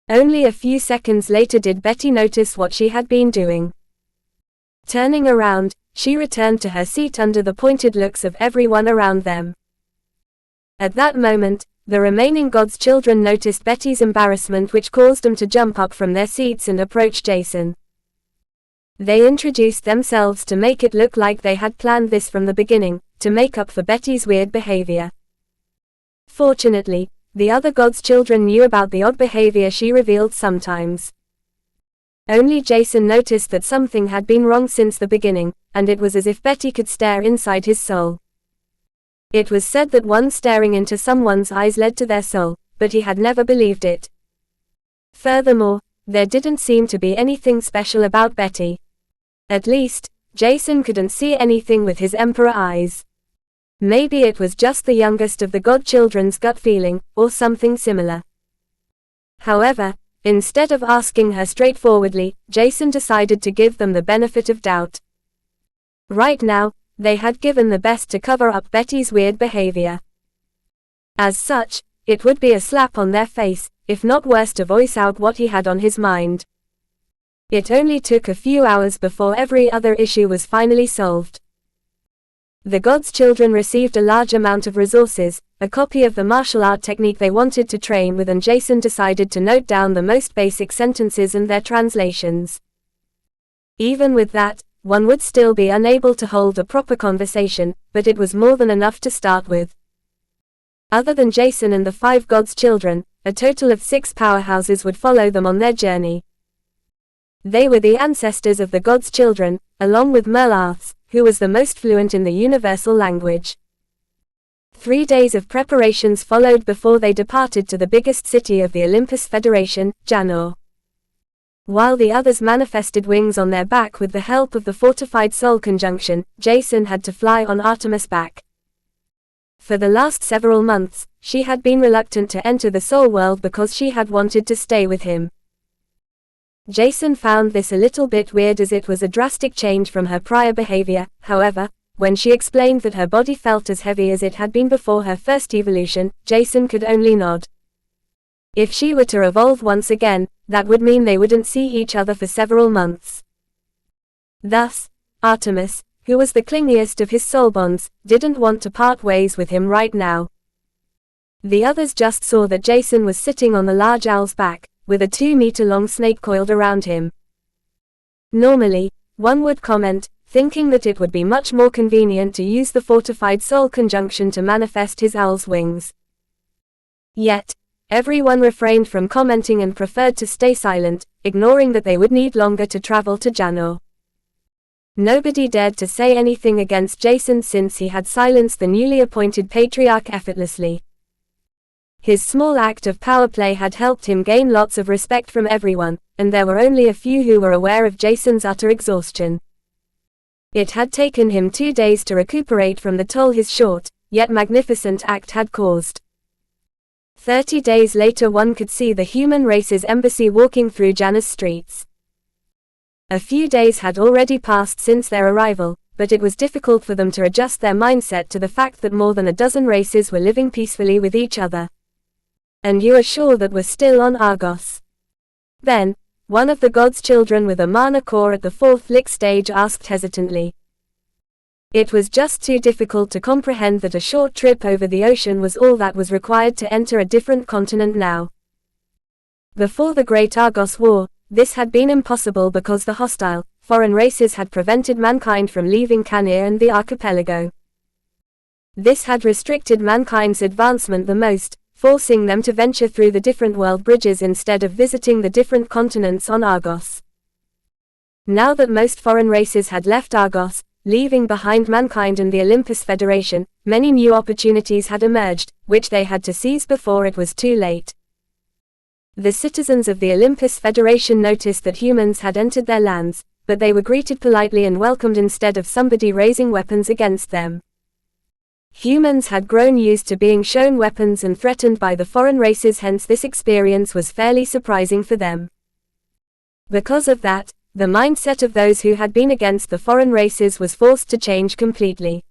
Only a few seconds later did Betty notice what she had been doing. Turning around, she returned to her seat under the pointed looks of everyone around them. At that moment, the remaining God's Children noticed Betty's embarrassment, which caused them to jump up from their seats and approach Jason. They introduced themselves to make it look like they had planned this from the beginning, to make up for Betty's weird behavior. Fortunately, the other God's Children knew about the odd behavior she revealed sometimes. Only Jason noticed that something had been wrong since the beginning, and it was as if Betty could stare inside his soul. It was said that one staring into someone's eyes led to their soul, but he had never believed it. Furthermore, there didn't seem to be anything special about Betty. At least, Jason couldn't see anything with his emperor eyes. Maybe it was just the youngest of the godchildren's gut feeling, or something similar. However, instead of asking her straightforwardly, Jason decided to give them the benefit of doubt. Right now, they had given the best to cover up Betty's weird behavior. As such, it would be a slap on their face, if not worse, to voice out what he had on his mind. It only took a few hours before every other issue was finally solved. The God's children received a large amount of resources, a copy of the martial art technique they wanted to train with, and Jason decided to note down the most basic sentences and their translations. Even with that, one would still be unable to hold a proper conversation, but it was more than enough to start with. Other than Jason and the 5 God's children, a total of 6 powerhouses would follow them on their journey. They were the ancestors of the God's children, along with Merlarths, who was the most fluent in the universal language. 3 days of preparations followed before they departed to the biggest city of the Olympus Federation, Janor. While the others manifested wings on their back with the help of the fortified Soul Conjunction, Jason had to fly on Artemis' back. For the last several months, she had been reluctant to enter the soul world because she had wanted to stay with him. Jason found this a little bit weird, as it was a drastic change from her prior behavior. However, when she explained that her body felt as heavy as it had been before her first evolution, Jason could only nod. If she were to evolve once again, that would mean they wouldn't see each other for several months. Thus, Artemis, who was the clingiest of his soul bonds, didn't want to part ways with him right now. The others just saw that Jason was sitting on the large owl's back, with a 2-meter-long snake coiled around him. Normally, one would comment, thinking that it would be much more convenient to use the fortified Soul Conjunction to manifest his owl's wings. Yet, everyone refrained from commenting and preferred to stay silent, ignoring that they would need longer to travel to Janor. Nobody dared to say anything against Jason since he had silenced the newly appointed patriarch effortlessly. His small act of power play had helped him gain lots of respect from everyone, and there were only a few who were aware of Jason's utter exhaustion. It had taken him 2 days to recuperate from the toll his short, yet magnificent act had caused. 30 days later one could see the human race's embassy walking through Janor's streets. A few days had already passed since their arrival, but it was difficult for them to adjust their mindset to the fact that more than a dozen races were living peacefully with each other. And you are sure that we're still on Argos? Then, one of the God's children with a mana core at the 4th lick stage asked hesitantly. It was just too difficult to comprehend that a short trip over the ocean was all that was required to enter a different continent now. Before the Great Argos War, this had been impossible because the hostile, foreign races had prevented mankind from leaving Canir and the archipelago. This had restricted mankind's advancement the most, forcing them to venture through the different world bridges instead of visiting the different continents on Argos. Now that most foreign races had left Argos, leaving behind mankind and the Olympus Federation, many new opportunities had emerged, which they had to seize before it was too late. The citizens of the Olympus Federation noticed that humans had entered their lands, but they were greeted politely and welcomed instead of somebody raising weapons against them. Humans had grown used to being shown weapons and threatened by the foreign races, hence this experience was fairly surprising for them. Because of that, the mindset of those who had been against the foreign races was forced to change completely.